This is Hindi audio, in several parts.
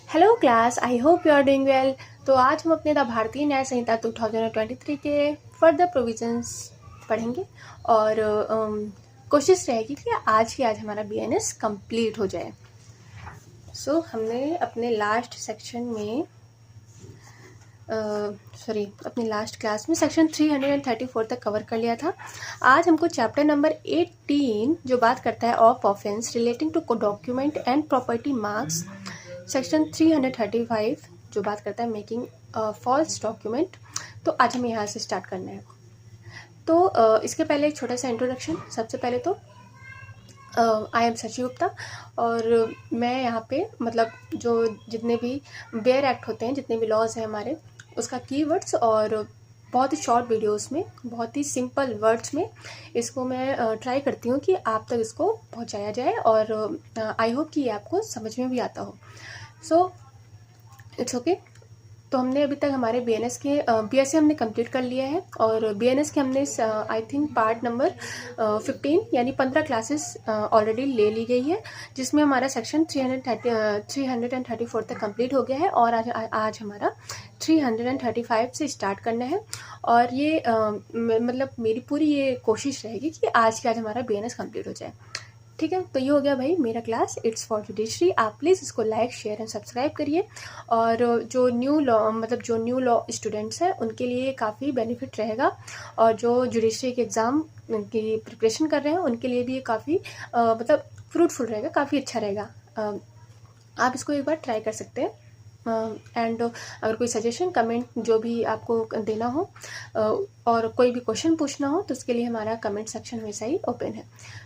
Hello class, I hope you are doing well. तो आज हम अपने द भारतीय न्याय संहिता 2023 के फर्दर प्रोविजंस पढ़ेंगे और कोशिश रहेगी कि आज हमारा बीएनएस कंप्लीट हो जाए। हमने अपने लास्ट सेक्शन में अपनी लास्ट क्लास में सेक्शन 334 तक कवर कर लिया था। आज हमको चैप्टर नंबर 18 जो बात करता है of offence relating to document and property marks, section 335 जो बात करता है मेकिंग फॉल्स डॉक्यूमेंट, तो आज हमें यहाँ से स्टार्ट करना है। तो इसके पहले एक छोटा सा इंट्रोडक्शन। सबसे पहले तो आई एम शशि गुप्ता और मैं यहाँ पे मतलब जो जितने भी बेयर एक्ट होते हैं, जितने भी लॉज हैं हमारे, उसका कीवर्ड्स और बहुत ही शॉर्ट वीडियोस में, बहुत ही सिंपल वर्ड्स में इसको मैं ट्राई करती हूँ कि आप तक इसको पहुँचाया जाए और आई होप कि ये आपको समझ में भी आता हो। So it's okay. तो हमने अभी तक हमारे बीएनएस के बीएससी हमने कंप्लीट कर लिया है और बीएनएस के हमने आई थिंक पार्ट नंबर 15 यानी 15 क्लासेस ऑलरेडी ले ली गई है, जिसमें हमारा सेक्शन 334 तक कंप्लीट हो गया है और आज हमारा 335 से स्टार्ट करना है। और ये मतलब मेरी पूरी ये कोशिश रहेगी कि आज हमारा बीएनएस कंप्लीट हो जाए। ठीक है, तो ये हो गया भाई मेरा क्लास इट्स फॉर जुडिशरी। आप प्लीज़ इसको लाइक, शेयर एंड सब्सक्राइब करिए। और जो न्यू लॉ स्टूडेंट्स हैं उनके लिए काफ़ी बेनिफिट रहेगा और जो जुडिशरी के एग्ज़ाम की प्रिपरेशन कर रहे हैं उनके लिए भी ये काफ़ी मतलब फ्रूटफुल रहेगा, काफ़ी अच्छा रहेगा। आप इसको एक बार ट्राई कर सकते हैं। एंड अगर कोई सजेशन, कमेंट जो भी आपको देना हो और कोई भी क्वेश्चन पूछना हो तो उसके लिए हमारा कमेंट सेक्शन हमेशा ही ओपन है।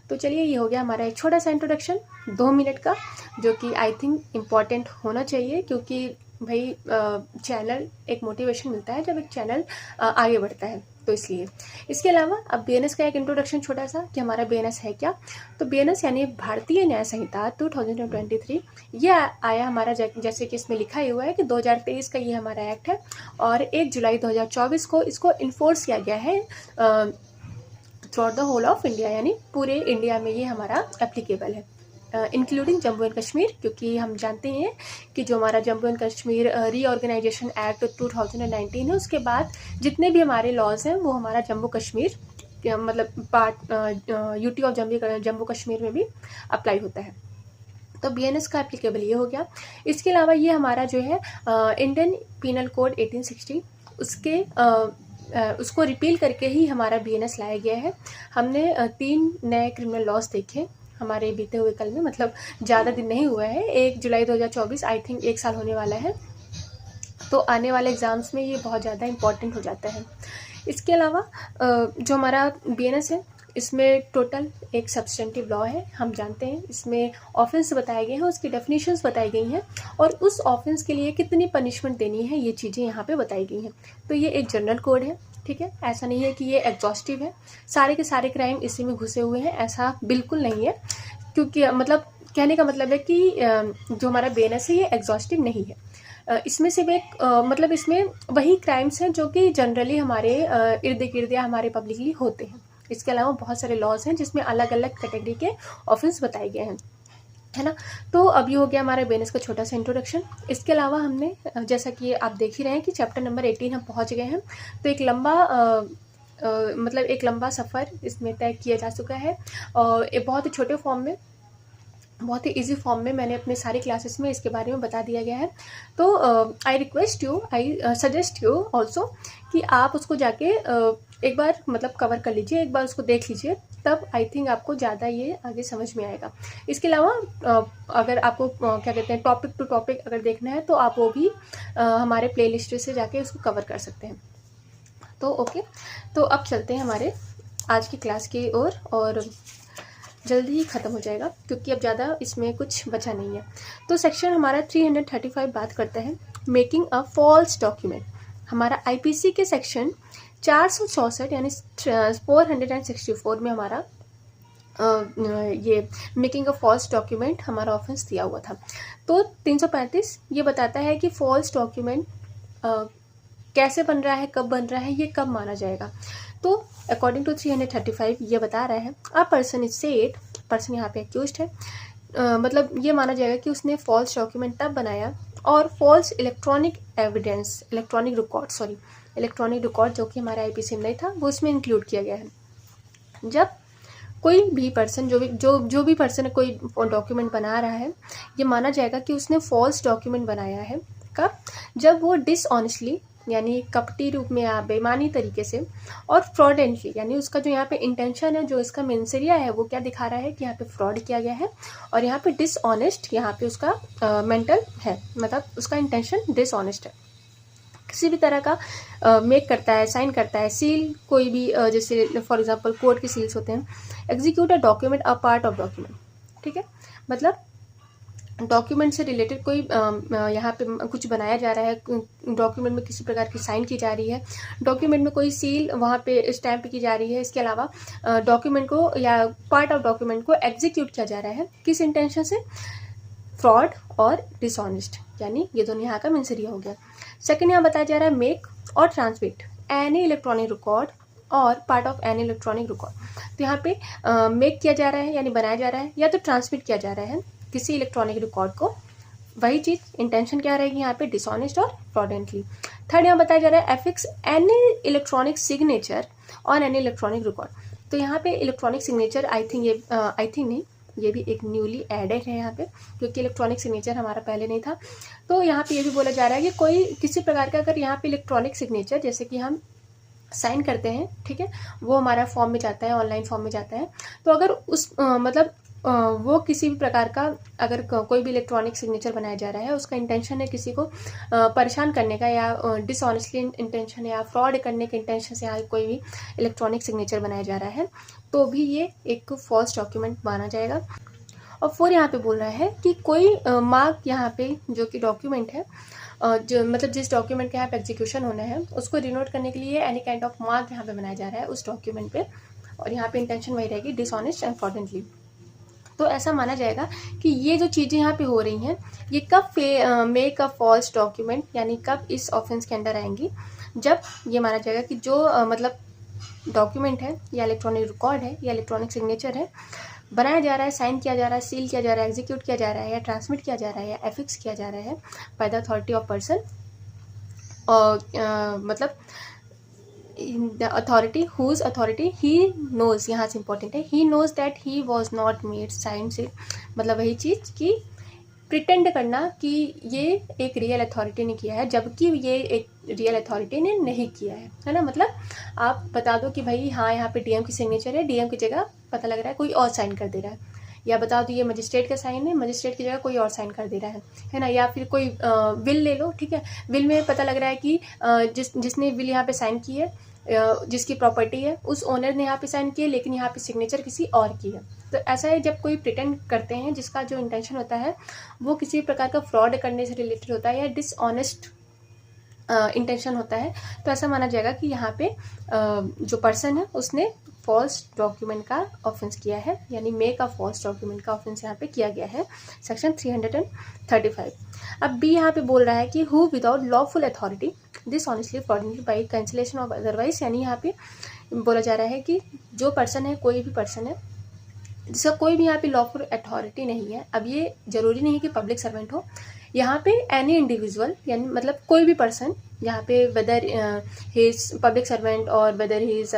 तो चलिए, ये हो गया हमारा एक छोटा सा इंट्रोडक्शन 2 मिनट का, जो कि आई थिंक इम्पॉर्टेंट होना चाहिए, क्योंकि भाई चैनल एक मोटिवेशन मिलता है जब एक चैनल आगे बढ़ता है, तो इसलिए। इसके अलावा अब बीएनएस का एक इंट्रोडक्शन छोटा सा कि हमारा बीएनएस है क्या। तो बीएनएस यानी भारतीय न्याय संहिता 2023 ये आया हमारा, जैसे कि इसमें लिखा ही हुआ है कि 2023 का ये हमारा एक्ट है और 1 जुलाई 2024 को इसको इन्फोर्स किया गया है throughout the whole of India, यानी पूरे इंडिया में ये हमारा एप्लीकेबल है, इंक्लूडिंग जम्मू एंड कश्मीर, क्योंकि हम जानते हैं कि जो हमारा Jammu and Kashmir reorganisation act 2019 है, उसके बाद जितने भी हमारे लॉज हैं वो हमारा जम्मू कश्मीर मतलब part UT of Jammu Kashmir में भी अप्लाई होता है। तो बीएनएस का एप्लीकेबल ये हो गया। इसके अलावा ये हमारा जो है इंडियन पीनल कोड 1860 उसको रिपील करके ही हमारा बीएनएस लाया गया है। हमने 3 नए क्रिमिनल लॉज देखे हमारे बीते हुए कल में, मतलब ज़्यादा दिन नहीं हुआ है, 1 जुलाई 2024 आई थिंक 1 साल होने वाला है। तो आने वाले एग्ज़ाम्स में ये बहुत ज़्यादा इम्पॉर्टेंट हो जाता है। इसके अलावा जो हमारा बीएनएस है इसमें टोटल एक सब्सटेंटिव लॉ है, हम जानते हैं। इसमें ऑफेंस बताए गए हैं, उसकी डेफिनेशंस बताई गई हैं और उस ऑफेंस के लिए कितनी पनिशमेंट देनी है ये चीज़ें यहाँ पे बताई गई हैं। तो ये एक जनरल कोड है, ठीक है। ऐसा नहीं है कि ये एग्जॉस्टिव है, सारे के सारे क्राइम इसी में घुसे हुए हैं, ऐसा बिल्कुल नहीं है। क्योंकि मतलब कहने का मतलब है कि जो हमारा बीएनएस है ये एग्जॉस्टिव नहीं है। इसमें सिर्फ एक मतलब इसमें वही क्राइम्स हैं जो कि जनरली हमारे इर्द गिर्द या हमारे पब्लिकली होते हैं। इसके अलावा बहुत सारे लॉज हैं जिसमें अलग अलग कैटेगरी के ऑफेंस बताए गए हैं, है ना। तो अब ये हो गया हमारा बीएनएस का छोटा सा इंट्रोडक्शन। इसके अलावा हमने जैसा कि आप देख ही रहे हैं कि चैप्टर नंबर 18 हम पहुंच गए हैं। तो एक लंबा सफ़र इसमें तय किया जा चुका है और एक बहुत ही छोटे फॉर्म में, बहुत ही इजी फॉर्म में मैंने अपने सारी क्लासेस में इसके बारे में बता दिया गया है। तो आई सजेस्ट यू ऑल्सो कि आप उसको जाके एक बार मतलब कवर कर लीजिए, एक बार उसको देख लीजिए, तब आई थिंक आपको ज़्यादा ये आगे समझ में आएगा। इसके अलावा अगर आपको क्या कहते हैं टॉपिक टू टॉपिक अगर देखना है तो आप वो भी हमारे प्लेलिस्ट से जाके उसको कवर कर सकते हैं। तो ओके, तो अब चलते हैं हमारे आज की क्लास की ओर और जल्दी ही ख़त्म हो जाएगा क्योंकि अब ज़्यादा इसमें कुछ बचा नहीं है। तो सेक्शन हमारा 335 बात करता है मेकिंग अ फॉल्स डॉक्यूमेंट। हमारा आईपीसी के सेक्शन 464 यानी 464 में हमारा ये मेकिंग अ फॉल्स डॉक्यूमेंट हमारा ऑफेंस दिया हुआ था। तो 335 ये बताता है कि फॉल्स डॉक्यूमेंट कैसे बन रहा है, कब बन रहा है, ये कब माना जाएगा। तो अकॉर्डिंग टू 335 ये बता रहा है a person is said, person यहाँ पे एक्यूज्ड है, मतलब ये माना जाएगा कि उसने फॉल्स डॉक्यूमेंट तब बनाया और false electronic evidence, electronic record जो कि हमारा आईपीसी में नहीं था वो इसमें इंक्लूड किया गया है। जब कोई भी पर्सन जो भी पर्सन कोई डॉक्यूमेंट बना रहा है, ये माना जाएगा कि उसने फॉल्स डॉक्यूमेंट बनाया है। कब? जब वो डिसऑनेस्टली यानी कपटी रूप में या बेईमानी तरीके से और फ्रॉडेंटली यानी उसका जो यहाँ पे इंटेंशन है, जो इसका मेंसरिया है, वो क्या दिखा रहा है कि यहाँ पे फ्रॉड किया गया है और यहाँ पे डिसऑनेस्ट यहाँ पे उसका मेंटल है, मतलब उसका इंटेंशन डिसऑनेस्ट है। किसी भी तरह का मेक करता है, साइन करता है, सील कोई भी जैसे फॉर एग्जांपल कोर्ट के सील्स होते हैं, execute a document a part of document, ठीक है, मतलब डॉक्यूमेंट से रिलेटेड कोई यहाँ पे कुछ बनाया जा रहा है, डॉक्यूमेंट में किसी प्रकार की साइन की जा रही है, डॉक्यूमेंट में कोई सील वहाँ पे स्टैम्प की जा रही है, इसके अलावा डॉक्यूमेंट को या पार्ट ऑफ डॉक्यूमेंट को एग्जीक्यूट किया जा रहा है, किस इंटेंशन से? फ्रॉड और डिसऑनेस्ट, यानी ये दोनों यहाँ का मेंसरिया हो गया। सेकंड यहाँ बताया जा रहा है मेक और ट्रांसमिट एनी इलेक्ट्रॉनिक रिकॉर्ड और part of any electronic record. तो यहाँ पे मेक किया जा रहा है यानी बनाया जा रहा है, या तो ट्रांसमिट किया जा रहा है किसी इलेक्ट्रॉनिक रिकॉर्ड को, वही चीज़ इंटेंशन क्या रहेगी यहाँ पे? डिसऑनेस्ट और फ्रॉडेंटली। थर्ड यहाँ बताया जा रहा है affix any electronic signature on any electronic record. तो यहाँ पे इलेक्ट्रॉनिक सिग्नेचर आई थिंक नहीं, ये भी एक न्यूली एडेड है यहाँ पे, क्योंकि इलेक्ट्रॉनिक सिग्नेचर हमारा पहले नहीं था। तो यहाँ पे ये भी बोला जा रहा है कि कोई किसी प्रकार का अगर यहाँ पे इलेक्ट्रॉनिक सिग्नेचर जैसे कि हम साइन करते हैं, ठीक है, वो हमारा फॉर्म में जाता है, ऑनलाइन फॉर्म में जाता है, तो अगर उस मतलब वो किसी भी प्रकार का अगर कोई भी इलेक्ट्रॉनिक सिग्नेचर बनाया जा रहा है, उसका इंटेंशन है किसी को परेशान करने का या डिसऑनेस्टली इंटेंशन है या फ्रॉड करने के इंटेंशन से यहाँ कोई भी इलेक्ट्रॉनिक सिग्नेचर बनाया जा रहा है, तो भी ये एक फॉल्स डॉक्यूमेंट माना जाएगा। और फोर यहाँ पे बोल रहा है कि कोई मार्क यहाँ पे जो कि डॉक्यूमेंट है, जो मतलब जिस डॉक्यूमेंट का यहाँ पे एग्जीक्यूशन होना है उसको डिनोट करने के लिए एनी काइंड ऑफ मार्क यहाँ पे बनाया जा रहा है उस डॉक्यूमेंट पे, और यहाँ पे इंटेंशन वही रहेगी डिसऑनेस्ट एंड फ्रॉडेंटली। तो ऐसा माना जाएगा कि ये जो चीज़ें यहाँ पे हो रही हैं ये कब मेक अ फॉल्स डॉक्यूमेंट यानी कब इस ऑफेंस के अंडर आएंगी? जब ये माना जाएगा कि जो मतलब डॉक्यूमेंट है या इलेक्ट्रॉनिक रिकॉर्ड है या इलेक्ट्रॉनिक सिग्नेचर है, बनाया जा रहा है, साइन किया जा रहा है, सील किया जा रहा है, एग्जीक्यूट किया जा रहा है या ट्रांसमिट किया जा रहा है या एफिक्स किया जा रहा है by the authority of person, और मतलब the authority whose authority he knows, यहाँ से important है, he knows that he was not made sign से, मतलब वही चीज़ कि प्रिटेंड करना कि ये एक रियल अथॉरिटी ने किया है जबकि ये एक रियल अथॉरिटी ने नहीं किया है ना। मतलब आप बता दो कि भाई हाँ यहाँ पे डीएम की सिग्नेचर है, डीएम की जगह पता लग रहा है कोई और साइन कर दे रहा है, या बता दो ये मजिस्ट्रेट का साइन है, मजिस्ट्रेट की जगह कोई और साइन कर दे रहा है ना। या फिर कोई विल ले लो, ठीक है, विल में पता लग रहा है कि जिसने विल यहाँ पे साइन की है, जिसकी प्रॉपर्टी है उस ओनर ने यहाँ पे साइन की है, लेकिन यहाँ पे सिग्नेचर किसी और की है। तो ऐसा है जब कोई प्रिटेंड करते हैं जिसका जो इंटेंशन होता है वो किसी प्रकार का फ्रॉड करने से रिलेटेड होता है या डिसऑनेस्ट इंटेंशन होता है, तो ऐसा माना जाएगा कि यहाँ पे जो पर्सन है उसने फॉल्स डॉक्यूमेंट का ऑफेंस किया है, यानी मेक अ फॉल्स डॉक्यूमेंट का ऑफेंस यहाँ पे किया गया है, सेक्शन 335। अब बी यहाँ पे बोल रहा है कि who without lawful authority dishonestly fraudulently by cancellation of otherwise, यानी यहाँ पे बोला जा रहा है कि जो पर्सन है, कोई भी पर्सन है जिसका कोई भी यहाँ पे लॉफुल अथॉरिटी नहीं है। अब ये जरूरी नहीं कि पब्लिक सर्वेंट हो, यहाँ पे एनी इंडिविजुअल यानी मतलब कोई भी पर्सन यहाँ पे whether he is public servant और whether he is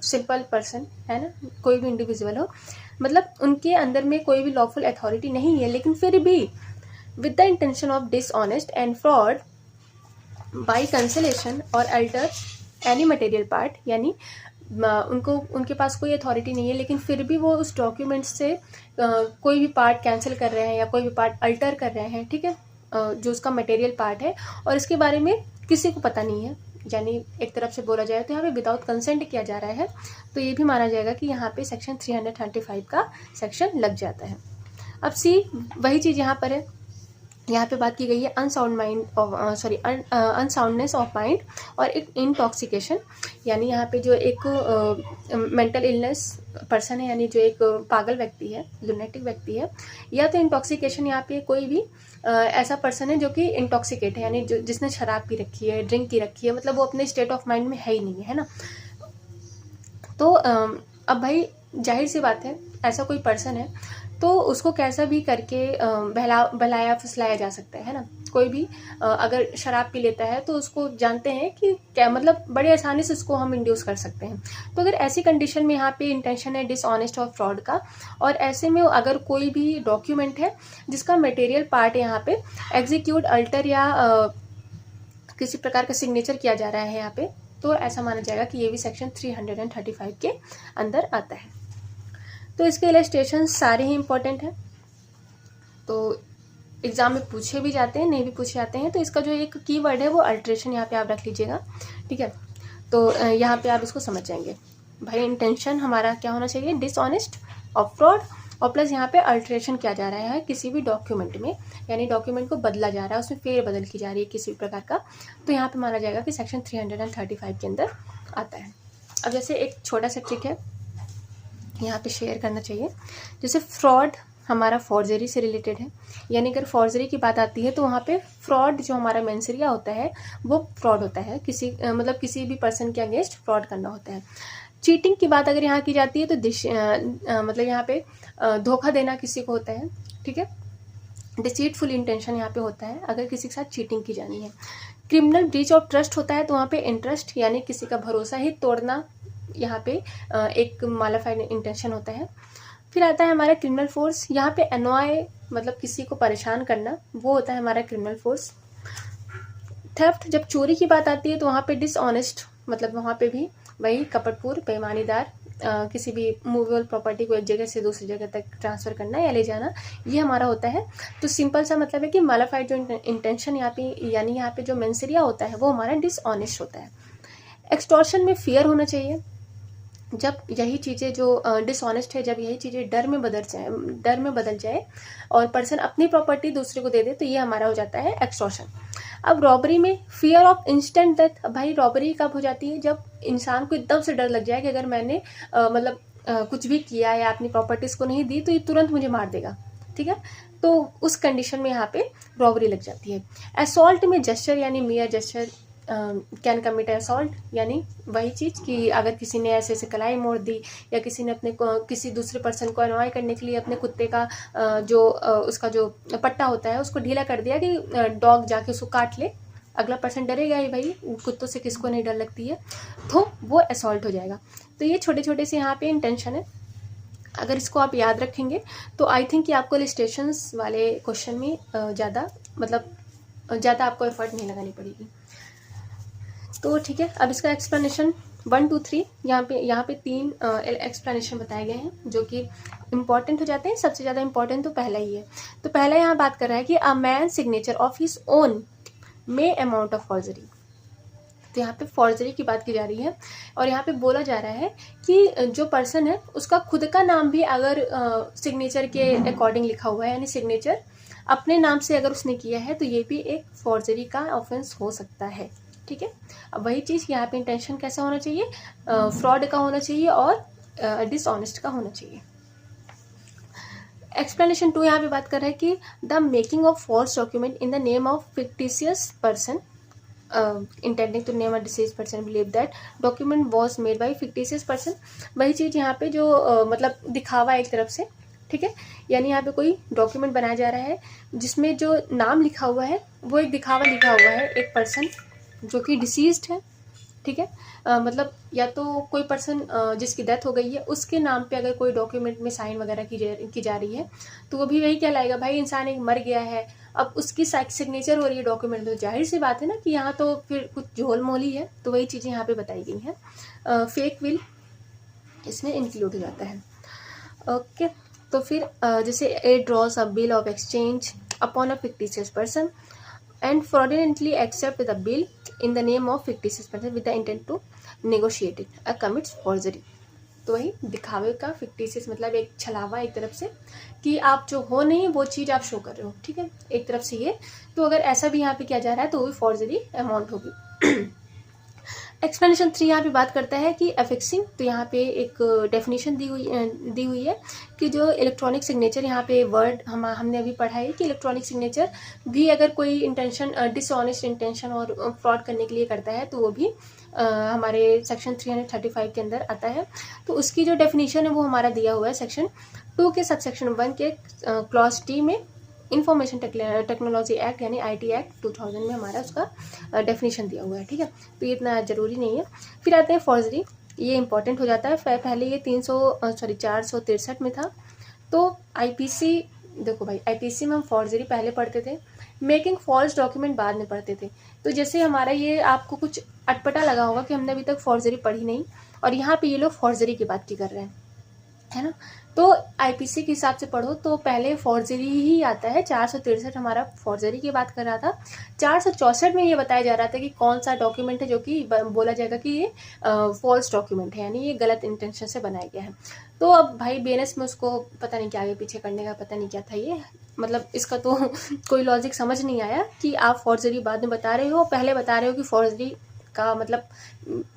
simple person है ना, कोई भी इंडिविजुअल हो, मतलब उनके अंदर में कोई भी लॉफुल अथॉरिटी नहीं है, लेकिन फिर भी with the intention of dishonest and fraud bye cancellation और अल्टर एनी मटेरियल पार्ट, यानी उनके पास कोई अथॉरिटी नहीं है लेकिन फिर भी वो उस डॉक्यूमेंट से कोई भी पार्ट कैंसिल कर रहे हैं या कोई भी पार्ट अल्टर कर रहे हैं, ठीक है, जो उसका मटेरियल पार्ट है और इसके बारे में किसी को पता नहीं है, यानी एक तरफ से बोला जाए तो यहाँ पे विदाउट कंसेंट किया जा रहा है, तो ये भी माना जाएगा कि यहाँ पे सेक्शन 335 का सेक्शन लग जाता है। अब सी वही चीज़ यहाँ पर है, यहाँ पे बात की गई है अनसाउंडनेस ऑफ माइंड और एक इंटॉक्सिकेशन, यानी यहाँ पे जो एक मेंटल इलनेस पर्सन है, यानी जो एक पागल व्यक्ति है, लुनेटिक व्यक्ति है, या तो इंटॉक्सिकेशन यहाँ पे कोई भी ऐसा पर्सन है जो कि इंटॉक्सिकेट है, यानी जिसने शराब पी रखी है, ड्रिंक की रखी है, मतलब वो अपने स्टेट ऑफ माइंड में है ही नहीं है ना। तो अब भाई जाहिर सी बात है ऐसा कोई पर्सन है तो उसको कैसा भी करके बहलाया फुसलाया जा सकता है ना। कोई भी अगर शराब पी लेता है तो उसको जानते हैं कि क्या मतलब बड़े आसानी से उसको हम इंड्यूस कर सकते हैं। तो अगर ऐसी कंडीशन में यहाँ पे इंटेंशन है डिसऑनेस्ट और फ्रॉड का, और ऐसे में अगर कोई भी डॉक्यूमेंट है जिसका मटेरियल पार्ट यहाँ पे एग्जीक्यूट, अल्टर या किसी प्रकार का सिग्नेचर किया जा रहा है यहाँ पे, तो ऐसा माना जाएगा कि ये भी सेक्शन 335 के अंदर आता है। तो इसके इलस्ट्रेशन सारे ही इंपॉर्टेंट हैं, तो एग्जाम में पूछे भी जाते हैं, नहीं भी पूछे जाते हैं। तो इसका जो एक कीवर्ड है वो अल्ट्रेशन यहाँ पे आप रख लीजिएगा, ठीक है। तो यहाँ पे आप इसको समझ जाएंगे भाई इंटेंशन हमारा क्या होना चाहिए, डिसऑनेस्ट और फ्रॉड, और प्लस यहाँ पे अल्ट्रेशन किया जा रहा है किसी भी डॉक्यूमेंट में, यानी डॉक्यूमेंट को बदला जा रहा है, उसमें फेर बदल की जा रही है किसी प्रकार का, तो यहाँ पे माना जाएगा कि सेक्शन 335 के अंदर आता है। अब जैसे एक छोटा सा ट्रिक है यहाँ पे शेयर करना चाहिए। जैसे फ्रॉड हमारा फॉर्जरी से रिलेटेड है, यानी अगर फॉर्जरी की बात आती है तो वहाँ पे फ्रॉड जो हमारा मेंसरिया होता है वो फ्रॉड होता है, मतलब किसी भी पर्सन के अगेंस्ट फ्रॉड करना होता है। चीटिंग की बात अगर यहाँ की जाती है तो मतलब यहाँ पे धोखा देना किसी को होता है, ठीक है। डिसीटफुल इंटेंशन यहाँ पे होता है अगर किसी के साथ चीटिंग की जानी है। क्रिमिनल ब्रीच ऑफ ट्रस्ट होता है, तो वहाँ पे इंटरेस्ट यानी किसी का भरोसा ही तोड़ना यहाँ पे एक मालाफाइड इंटेंशन होता है। फिर आता है हमारा क्रिमिनल फोर्स, यहाँ पे एनॉय मतलब किसी को परेशान करना, वो होता है हमारा क्रिमिनल फोर्स। थेफ्ट, जब चोरी की बात आती है तो वहाँ पे डिसऑनेस्ट मतलब वहाँ पे भी वही कपटपूर्ण बेईमानीदार किसी भी मूवेबल प्रॉपर्टी को एक जगह से दूसरी जगह तक ट्रांसफ़र करना या ले जाना, ये हमारा होता है। तो सिंपल सा मतलब है कि मालाफाइड जो इंटेंशन यहाँ पे यानी यहाँ पे जो मेंसरिया होता है वो हमारा डिसऑनेस्ट होता है। एक्सटॉर्शन में फियर होना चाहिए, जब यही चीज़ें जो डिसऑनेस्ट है, जब यही चीज़ें डर में बदल जाए और पर्सन अपनी प्रॉपर्टी दूसरे को दे दे, तो ये हमारा हो जाता है एक्सटॉर्शन। अब रॉबरी में फियर ऑफ इंस्टेंट डेथ, भाई रॉबरी कब हो जाती है, जब इंसान को एकदम से डर लग जाए कि अगर मैंने कुछ भी किया या अपनी प्रॉपर्टीज़ को नहीं दी तो ये तुरंत मुझे मार देगा, ठीक है। तो उस कंडीशन में यहाँ पे रॉबरी लग जाती है। असॉल्ट में जेस्चर यानी मियर जेस्चर कैन कमिट असॉल्ट, यानी वही चीज़ कि अगर किसी ने ऐसे ऐसे कलाई मोड़ दी या किसी ने किसी दूसरे पर्सन को अनॉय करने के लिए अपने कुत्ते का उसका जो पट्टा होता है उसको ढीला कर दिया कि डॉग जाके उसको काट ले, अगला पर्सन डरेगा ही, भाई कुत्तों से किसको नहीं डर लगती है, तो वो असॉल्ट हो जाएगा। तो ये छोटे छोटे से यहाँ पे इंटेंशन है, अगर इसको आप याद रखेंगे तो आई थिंक कि आपको इलस्ट्रेशंस वाले क्वेश्चन में ज़्यादा आपको एफर्ट नहीं लगानी पड़ेगी। तो ठीक है, अब इसका एक्सप्लेनेशन 1 2 3 यहाँ पे 3 एक्सप्लेनेशन बताए गए हैं जो कि इम्पॉर्टेंट हो जाते हैं। सबसे ज़्यादा इम्पॉर्टेंट तो पहला ही है। तो पहला यहाँ बात कर रहा है कि a man signature of his own may amount of forgery, तो यहाँ पे फॉर्जरी की बात की जा रही है और यहाँ पे बोला जा रहा है कि जो पर्सन है उसका खुद का नाम भी अगर सिग्नेचर के अकॉर्डिंग लिखा हुआ है, यानी सिग्नेचर अपने नाम से अगर उसने किया है तो ये भी एक फॉर्जरी का ऑफेंस हो सकता है, ठीक है। अब वही चीज़ यहाँ पे इंटेंशन कैसा होना चाहिए, फ्रॉड का होना चाहिए और डिसऑनेस्ट का होना चाहिए। एक्सप्लेनेशन 2 यहाँ पे बात कर रहा है कि the making of false document in the name of fictitious person intending to name a deceased person believe that document was made by fictitious person, वही चीज़ यहाँ पे जो मतलब दिखावा एक तरफ से, ठीक है। यानी यहाँ पे कोई डॉक्यूमेंट बनाया जा रहा है जिसमें जो नाम लिखा हुआ है वो एक दिखावा लिखा हुआ है एक पर्सन जो कि डिसीज्ड है, ठीक है। मतलब या तो कोई पर्सन जिसकी डेथ हो गई है उसके नाम पे अगर कोई डॉक्यूमेंट में साइन वगैरह की जा रही है तो वो भी वही कहलाएगा, भाई इंसान एक मर गया है, अब उसकी सिग्नेचर हो रही है डॉक्यूमेंट में, तो जाहिर सी बात है ना कि यहाँ तो फिर कुछ झोल मोल ही है। तो वही चीज़ें यहाँ पे बताई गई हैं। फेक विल इसमें इंक्लूड हो जाता है, ओके। तो फिर जैसे A draws a bill of exchange upon a fictitious person and fraudulently accept the bill in the name of fictitious person with the intent to negotiate it, commits forgery। तो वही दिखावे का फिक्टिशियस मतलब एक छलावा एक तरफ से कि आप जो हो नहीं वो चीज़ आप शो कर रहे हो, ठीक है, एक तरफ से ये। तो अगर ऐसा भी यहाँ पे किया जा रहा है तो वो भी फॉर्जरी अमाउंट होगी। एक्सप्लेनेशन 3 यहाँ पे बात करता है कि अफिक्सिंग, तो यहाँ पे एक डेफिनेशन दी हुई है कि जो इलेक्ट्रॉनिक सिग्नेचर यहाँ पे वर्ड हमने अभी पढ़ा है कि इलेक्ट्रॉनिक सिग्नेचर भी अगर कोई इंटेंशन डिसऑनेस्ट इंटेंशन और फ्रॉड करने के लिए करता है तो वो भी हमारे सेक्शन 335 के अंदर आता है। तो उसकी जो डेफिनेशन है वो हमारा दिया हुआ है सेक्शन 2 के सबसेक्शन 1 के क्लॉज टी में इंफॉर्मेशन टेक्नोलॉजी एक्ट यानी IT एक्ट 2000 में हमारा उसका डेफिनेशन दिया हुआ है, ठीक है। तो ये इतना ज़रूरी नहीं है। फिर आते हैं फॉर्जरी, ये इंपॉर्टेंट हो जाता है। पहले ये 463 में था। तो IPC, देखो भाई IPC में हम फॉर्जरी पहले पढ़ते थे, मेकिंग फॉल्स डॉक्यूमेंट बाद में पढ़ते थे। तो जैसे हमारा ये आपको कुछ अटपटा लगा होगा कि हमने अभी तक फॉर्जरी पढ़ी नहीं, और यहाँ पे ये लोग फॉर्जरी की बात की कर रहे हैं, है ना। तो IPC के हिसाब से पढ़ो तो पहले फॉर्जरी ही आता है। 463 हमारा फॉर्जरी की बात कर रहा था। 464 में ये बताया जा रहा था कि कौन सा डॉक्यूमेंट है जो कि बोला जाएगा कि ये फॉल्स डॉक्यूमेंट है, यानी ये गलत इंटेंशन से बनाया गया है। तो अब भाई BNS में उसको पता नहीं क्या आगे पीछे करने का, पता नहीं क्या था ये, मतलब इसका तो कोई लॉजिक समझ नहीं आया कि आप फॉर्जरी बाद में बता रहे हो, पहले बता रहे हो कि फॉर्जरी का मतलब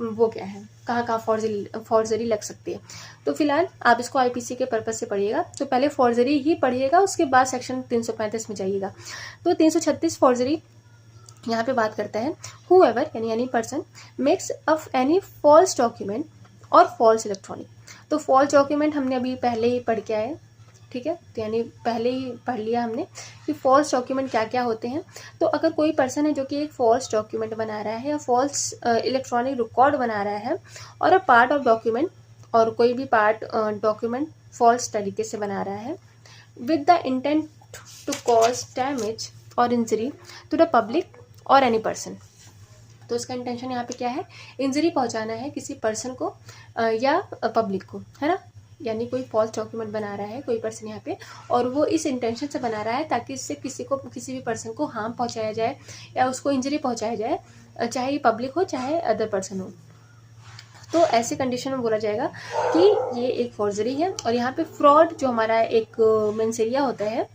वो क्या है, कहाँ फॉर्जरी लग सकती है। तो फिलहाल आप इसको IPC के पर्पज़ से पढ़िएगा। तो पहले फॉर्जरी ही पढ़िएगा, उसके बाद सेक्शन 335 में जाइएगा। तो 336 फॉर्जरी यहाँ पे बात करता है, हूएवर यानी any person makes of any false document और फॉल्स इलेक्ट्रॉनिक। तो फॉल्स डॉक्यूमेंट हमने अभी पहले ही पढ़ के आए, ठीक है, तो यानी पहले ही पढ़ लिया हमने कि फॉल्स डॉक्यूमेंट क्या क्या होते हैं। तो अगर कोई पर्सन है जो कि एक फॉल्स डॉक्यूमेंट बना रहा है या फॉल्स इलेक्ट्रॉनिक रिकॉर्ड बना रहा है, और अ पार्ट ऑफ डॉक्यूमेंट, और कोई भी पार्ट डॉक्यूमेंट फॉल्स तरीके से बना रहा है, with the intent to cause damage और इंजरी टू द पब्लिक और एनी पर्सन। तो उसका इंटेंशन यहाँ पे क्या है, इंजरी पहुँचाना है किसी पर्सन को या पब्लिक को, है ना। यानी कोई फॉल्स डॉक्यूमेंट बना रहा है कोई पर्सन यहाँ पे, और वो इस इंटेंशन से बना रहा है ताकि इससे किसी भी पर्सन को हार्म पहुँचाया जाए या उसको इंजरी पहुँचाया जाए, चाहे ये पब्लिक हो चाहे अदर पर्सन हो। तो ऐसी कंडीशन में बोला जाएगा कि ये एक फॉर्जरी है। और यहाँ पे फ्रॉड जो हमारा एक मेंसेरिया होता है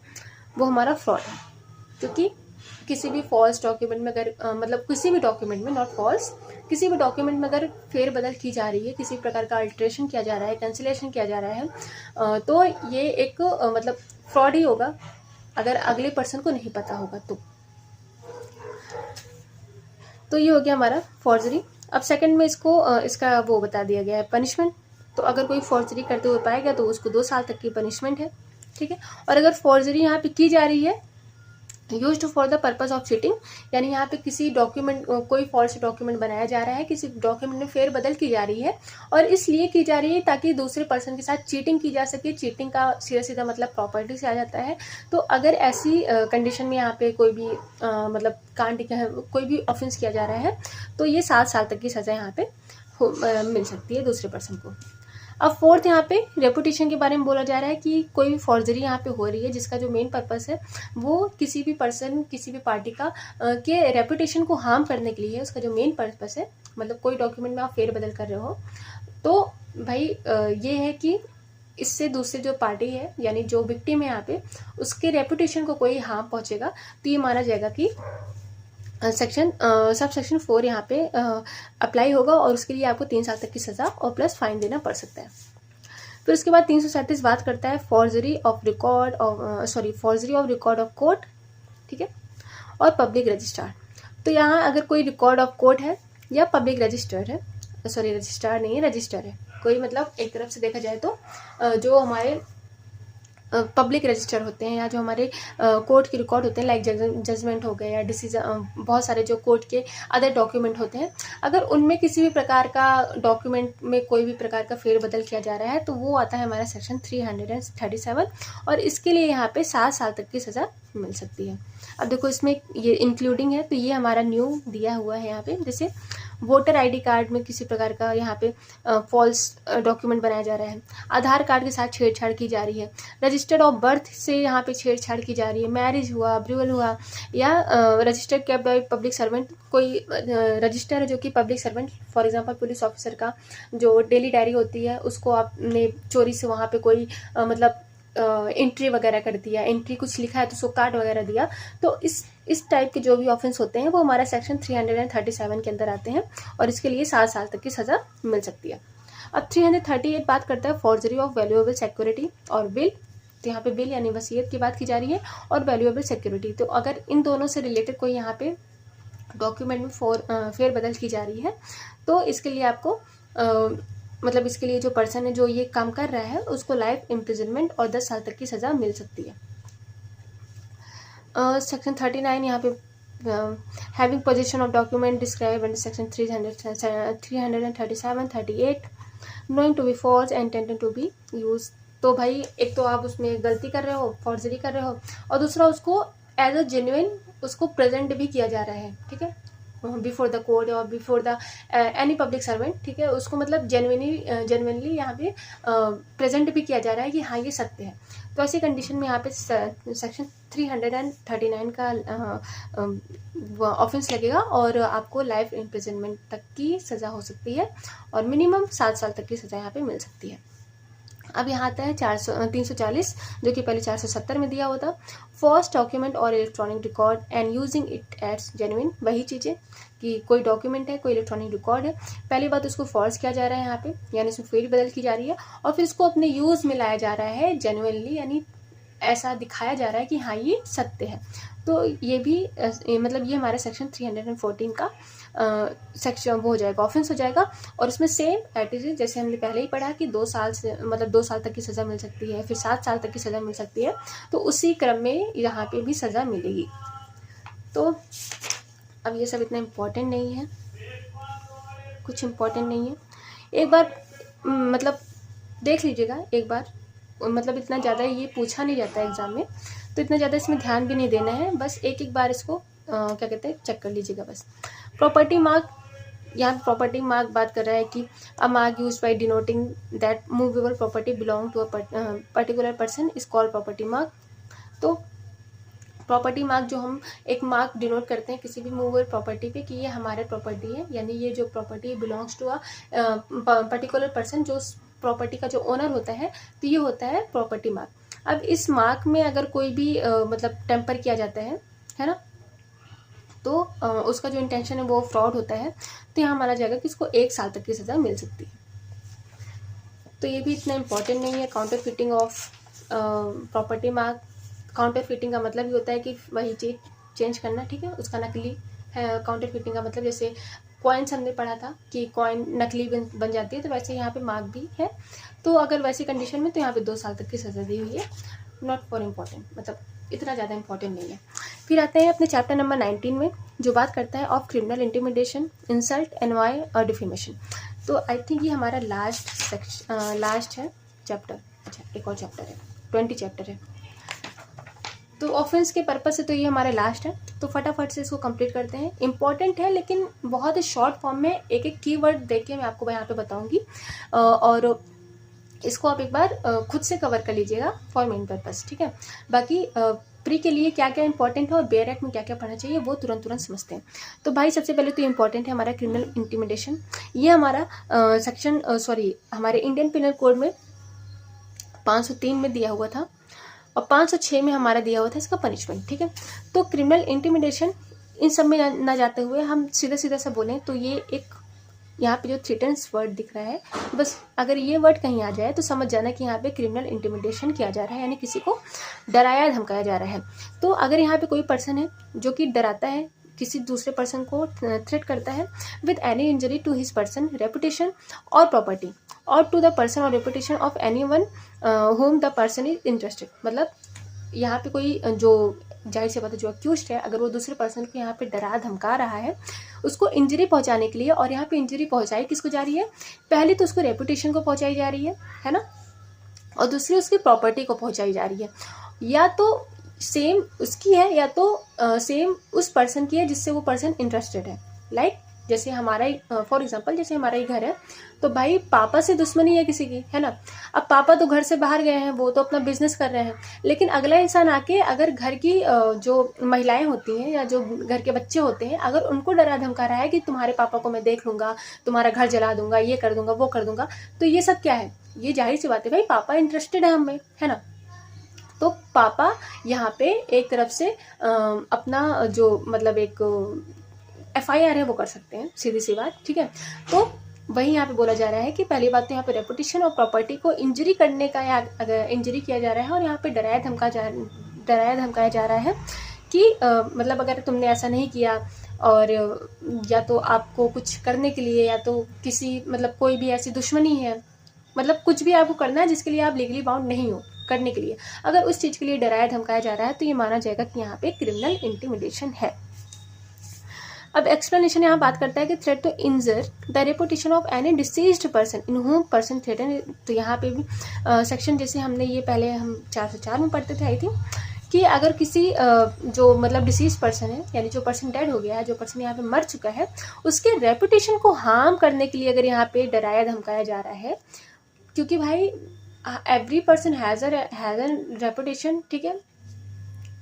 वो हमारा फ्रॉड है, क्योंकि किसी भी फॉल्स डॉक्यूमेंट में अगर मतलब किसी भी डॉक्यूमेंट में, नॉट फॉल्स, किसी भी डॉक्यूमेंट में अगर फेरबदल की जा रही है, किसी प्रकार का अल्ट्रेशन किया जा रहा है, कैंसिलेशन किया जा रहा है, तो ये एक मतलब फ्रॉड ही होगा अगर अगले पर्सन को नहीं पता होगा तो ये हो गया हमारा फॉर्जरी। अब सेकंड में इसका वो बता दिया गया है पनिशमेंट। तो अगर कोई फॉर्जरी करते हुए पाया गया तो उसको 2 साल तक की पनिशमेंट है, ठीक है। और अगर फॉर्जरी यहाँ पे की जा रही है used for the purpose of cheating, यानी यहाँ पे किसी डॉक्यूमेंट, कोई फॉल्स डॉक्यूमेंट बनाया जा रहा है, किसी डॉक्यूमेंट में फेरबदल की जा रही है, और इसलिए की जा रही है ताकि दूसरे पर्सन के साथ चीटिंग की जा सके। चीटिंग का सीधा मतलब प्रॉपर्टी से आ जाता है। तो अगर ऐसी कंडीशन में यहाँ पे कोई भी मतलब कांड, कोई भी ऑफेंस किया जा रहा है, तो ये 7 साल तक की सज़ा यहाँ पे मिल सकती है दूसरे पर्सन को। अब फोर्थ यहाँ पे रेपुटेशन के बारे में बोला जा रहा है कि कोई भी फॉर्जरी यहाँ पे हो रही है जिसका जो मेन पर्पस है वो किसी भी पर्सन, किसी भी पार्टी का के रेपुटेशन को हार्म करने के लिए है। उसका जो मेन पर्पस है, मतलब कोई डॉक्यूमेंट में आप फेरबदल कर रहे हो, तो भाई ये है कि इससे दूसरे जो पार्टी है यानी जो विक्टिम है यहाँ पे, उसके रेपुटेशन को कोई हार्म पहुँचेगा, तो ये माना जाएगा कि सब सेक्शन 4 यहाँ पे अप्लाई होगा, और उसके लिए आपको 3 साल तक की सज़ा और प्लस फाइन देना पड़ सकता है। फिर उसके बाद 337 बात करता है forgery of record of court, ठीक है, और पब्लिक रजिस्ट्रार। तो यहाँ अगर कोई रिकॉर्ड ऑफ कोर्ट है या पब्लिक रजिस्टर है, रजिस्ट्रार नहीं है, रजिस्टर है कोई, मतलब एक तरफ से देखा जाए तो जो हमारे पब्लिक रजिस्टर होते हैं या जो हमारे कोर्ट के रिकॉर्ड होते हैं, लाइक जजमेंट हो गए या डिसीजन, बहुत सारे जो कोर्ट के अदर डॉक्यूमेंट होते हैं, अगर उनमें किसी भी प्रकार का डॉक्यूमेंट में कोई भी प्रकार का फेरबदल किया जा रहा है तो वो आता है हमारा सेक्शन 337, और इसके लिए यहाँ पे 7 साल तक की सज़ा मिल सकती है। अब देखो इसमें ये इंक्लूडिंग है, तो ये हमारा न्यू दिया हुआ है यहाँ पे, जैसे वोटर ID कार्ड में किसी प्रकार का यहाँ पे फॉल्स डॉक्यूमेंट बनाया जा रहा है, आधार कार्ड के साथ छेड़छाड़ की जा रही है, रजिस्टर ऑफ बर्थ से यहाँ पे छेड़छाड़ की जा रही है, मैरिज हुआ, ब्रूअल हुआ, या register kept by public servant, कोई रजिस्टर है जो कि public servant, for example police officer का जो डेली डायरी होती है उसको आपने चोरी से वहाँ पे कोई मतलब एंट्री वगैरह कर दिया, एंट्री कुछ लिखा है तो उसको काट वगैरह दिया, तो इस टाइप के जो भी ऑफेंस होते हैं वो हमारा सेक्शन 337 के अंदर आते हैं, और इसके लिए 7 साल तक की सज़ा मिल सकती है। अब 338 बात करता है फॉर्जरी ऑफ वैल्यूएबल सिक्योरिटी और विल। तो यहाँ पे विल यानी वसीयत की बात की जा रही है, और वैल्यूएबल सिक्योरिटी, तो अगर इन दोनों से रिलेटेड कोई यहाँ पे डॉक्यूमेंट में फेरबदल की जा रही है तो इसके लिए आपको मतलब इसके लिए जो पर्सन है जो ये काम कर रहा है उसको लाइफ इम्प्रिजनमेंट और 10 साल तक की सज़ा मिल सकती है। सेक्शन 39 यहाँ पे having position of document describe under section 337 38 knowing to be false and intending to be use. तो भाई एक तो आप उसमें गलती कर रहे हो, फॉर्जरी कर रहे हो, और दूसरा उसको एज अ जेन्युइन उसको प्रेजेंट भी किया जा रहा है, ठीक है, बिफोर द कोर्ट और before the any public servant, ठीक है, उसको मतलब जेन्युइनली यहाँ पे प्रेजेंट भी किया जा रहा है कि हाँ ये सत्य है। तो ऐसी कंडीशन में यहाँ पे सेक्शन 339 का ऑफेंस लगेगा और आपको लाइफ इम्प्रिजनमेंट तक की सज़ा हो सकती है और मिनिमम 7 साल तक की सज़ा यहाँ पे मिल सकती है। अब यहाँ आता है 340 जो कि पहले 470 में दिया हुआ था। फर्स्ट डॉक्यूमेंट और electronic record and using it as genuine, वही चीज़ें कि कोई डॉक्यूमेंट है, कोई इलेक्ट्रॉनिक रिकॉर्ड है, पहली बात उसको फॉल्स किया जा रहा है यहाँ पे, यानी इसमें फेर बदल की जा रही है, और फिर इसको अपने यूज़ में लाया जा रहा है जेन्युइनली, यानी ऐसा दिखाया जा रहा है कि हाँ ये सत्य है। तो ये भी मतलब ये हमारा सेक्शन 314 का सेक्शन वो हो जाएगा, ऑफेंस हो जाएगा। और उसमें सेम एटीट्यूड जैसे हमने पहले ही पढ़ा कि 2 साल से मतलब 2 साल तक की सज़ा मिल सकती है, फिर 7 साल तक की सज़ा मिल सकती है, तो उसी क्रम में यहाँ पे भी सज़ा मिलेगी। तो अब ये सब इतना इम्पोर्टेंट नहीं है, कुछ इम्पोर्टेंट नहीं है, एक बार मतलब देख लीजिएगा एक बार, मतलब इतना ज़्यादा ये पूछा नहीं जाता है एग्ज़ाम में, तो इतना ज़्यादा इसमें ध्यान भी नहीं देना है, बस एक एक बार इसको क्या कहते हैं चेक कर लीजिएगा बस। प्रॉपर्टी मार्क, यहाँ प्रॉपर्टी मार्क बात कर रहा है कि a mark used by denoting that movable property belong to a particular person is called property mark. तो प्रॉपर्टी मार्क जो हम एक मार्क डिनोट करते हैं किसी भी मूवेबल प्रॉपर्टी पे कि ये हमारे प्रॉपर्टी है, यानी ये जो property belongs to a particular person, जो प्रॉपर्टी का जो ओनर होता है, तो ये होता है प्रॉपर्टी मार्क। अब इस मार्क में अगर कोई भी मतलब टेम्पर किया जाता है ना, तो उसका जो इंटेंशन है वो फ्रॉड होता है, तो यहाँ माना जाएगा कि इसको 1 साल तक की सज़ा मिल सकती है। तो ये भी इतना इम्पोर्टेंट नहीं है। Counter fitting of property mark, counter fitting का मतलब ये होता है कि वही चीज़ चेंज करना, ठीक है, उसका नकली है। काउंटर फिटिंग का मतलब जैसे कॉइन्स हमने पढ़ा था कि कॉइन नकली बन जाती है, तो वैसे यहाँ पे मार्क भी है। तो अगर वैसी कंडीशन में तो यहाँ पे 2 साल तक की सज़ा दी हुई है, नॉट फॉर इम्पोर्टेंट, मतलब इतना ज़्यादा इम्पोर्टेंट नहीं है। फिर आते हैं अपने चैप्टर नंबर 19 में, जो बात करता है of criminal intimidation, insult, envoy और डिफेमेशन। तो आई थिंक ये हमारा लास्ट है चैप्टर। अच्छा एक और चैप्टर है, 20 चैप्टर है, तो ऑफेंस के पर्पस से तो ये हमारा लास्ट है, तो फटाफट से इसको कंप्लीट करते हैं। इंपॉर्टेंट है लेकिन बहुत ही शॉर्ट फॉर्म में एक एक कीवर्ड देख के मैं आपको यहाँ पे बताऊंगी, और इसको आप एक बार खुद से कवर कर लीजिएगा फॉर मेन पर्पस, ठीक है। बाकी प्री के लिए क्या क्या इंपॉर्टेंट है और बेयर एक्ट में क्या क्या पढ़ना चाहिए वो तुरंत समझते हैं। तो भाई सबसे पहले तो इंपॉर्टेंट है हमारा क्रिमिनल इंटिमिडेशन। ये हमारा हमारे इंडियन पिनल कोड में 503 में दिया हुआ था और 506 में हमारा दिया हुआ था इसका पनिशमेंट, ठीक है। तो क्रिमिनल इंटिमिडेशन इन सब में ना जाते हुए हम सीधा सा बोलें तो ये एक यहाँ पे जो थ्रेटन्स वर्ड दिख रहा है, बस अगर ये वर्ड कहीं आ जाए तो समझ जाना कि यहाँ पे क्रिमिनल इंटिमिडेशन किया जा रहा है, यानी किसी को डराया धमकाया जा रहा है। तो अगर यहाँ पे कोई पर्सन है जो कि डराता है, किसी दूसरे पर्सन को थ्रेट करता है with any injury to his person, reputation और प्रॉपर्टी, और टू द पर्सन और reputation of any one whom the person is interested, मतलब यहाँ पे कोई जो जाहिर सी बात है जो अक्यूज्ड है, अगर वो दूसरे पर्सन को यहाँ पे डरा धमका रहा है उसको इंजरी पहुँचाने के लिए, और यहाँ पे इंजरी पहुँचाई किसको जा रही है, पहले तो उसको रेपुटेशन को पहुँचाई जा रही है ना, और दूसरी उसकी प्रॉपर्टी को पहुँचाई जा रही है, या तो सेम उसकी है या तो सेम उस पर्सन की है जिससे वो पर्सन इंटरेस्टेड है। लाइक जैसे हमारा ही फॉर एग्जांपल जैसे हमारा ही घर है, तो भाई पापा से दुश्मनी है किसी की, है ना। अब पापा तो घर से बाहर गए हैं, वो तो अपना बिजनेस कर रहे हैं, लेकिन अगला इंसान आके अगर घर की जो महिलाएं होती हैं या जो घर के बच्चे होते हैं, अगर उनको डरा धमका रहा है कि तुम्हारे पापा को मैं देख लूंगा, तुम्हारा घर जला दूंगा, ये कर दूंगा, वो कर दूंगा, तो ये सब क्या है, ये जाहिर सी बात है भाई पापा इंटरेस्टेड है हमें, है ना। तो पापा यहाँ पे एक तरफ से अपना जो मतलब एक FIR है वो कर सकते हैं, सीधी सी बात, ठीक है। तो वही यहाँ पे बोला जा रहा है कि पहली बात तो यहाँ पे रेपुटेशन और प्रॉपर्टी को इंजरी करने का, या अगर इंजरी किया जा रहा है और यहाँ पे डराया धमकाया जा रहा है कि मतलब अगर तुमने ऐसा नहीं किया और या तो आपको कुछ करने के लिए, या तो किसी मतलब कोई भी ऐसी दुश्मनी है, मतलब कुछ भी आपको करना है जिसके लिए आप लीगली बाउंड नहीं हो करने के लिए, अगर उस चीज़ के लिए डराया धमकाया जा रहा है तो ये माना जाएगा कि यहाँ पे क्रिमिनल इंटिमिडेशन है। अब एक्सप्लेनेशन यहाँ बात करता है कि threat to injure the reputation of any deceased person in whom person threaten. तो यहाँ पे भी सेक्शन जैसे हमने ये पहले हम 404 में पढ़ते थे आई थिंक, कि अगर किसी जो मतलब डिसीज पर्सन है, यानी जो पर्सन डेड हो गया है, जो पर्सन यहाँ पे मर चुका है, उसके रेपुटेशन को हार्म करने के लिए अगर यहाँ पे डराया धमकाया जा रहा है, क्योंकि भाई every person has an reputation, ठीक है,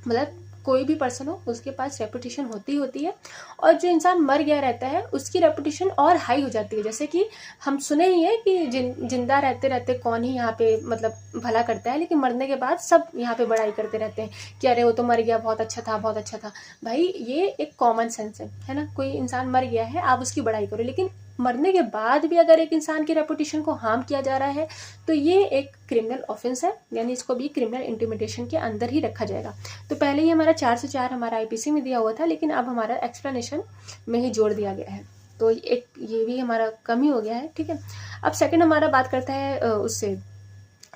मतलब कोई भी पर्सन हो उसके पास रेपुटेशन होती है, और जो इंसान मर गया रहता है उसकी रेपुटेशन और हाई हो जाती है। जैसे कि हम सुने ही है कि जिंदा रहते रहते कौन ही यहाँ पे मतलब भला करता है, लेकिन मरने के बाद सब यहाँ पे बड़ाई करते रहते हैं कि अरे वो तो मर गया, बहुत अच्छा था, बहुत अच्छा था। भाई ये एक कॉमन सेंस है ना, कोई इंसान मर गया है आप उसकी बड़ाई करो, लेकिन मरने के बाद भी अगर एक इंसान की रेपुटेशन को हार्म किया जा रहा है तो ये एक क्रिमिनल ऑफेंस है, यानी इसको भी क्रिमिनल इंटिमिडेशन के अंदर ही रखा जाएगा। तो पहले ही हमारा 4 से 4 हमारा आईपीसी में दिया हुआ था, लेकिन अब हमारा एक्सप्लेनेशन में ही जोड़ दिया गया है, तो एक ये भी हमारा कमी हो गया है, ठीक है। अब सेकंड हमारा बात करता है उससे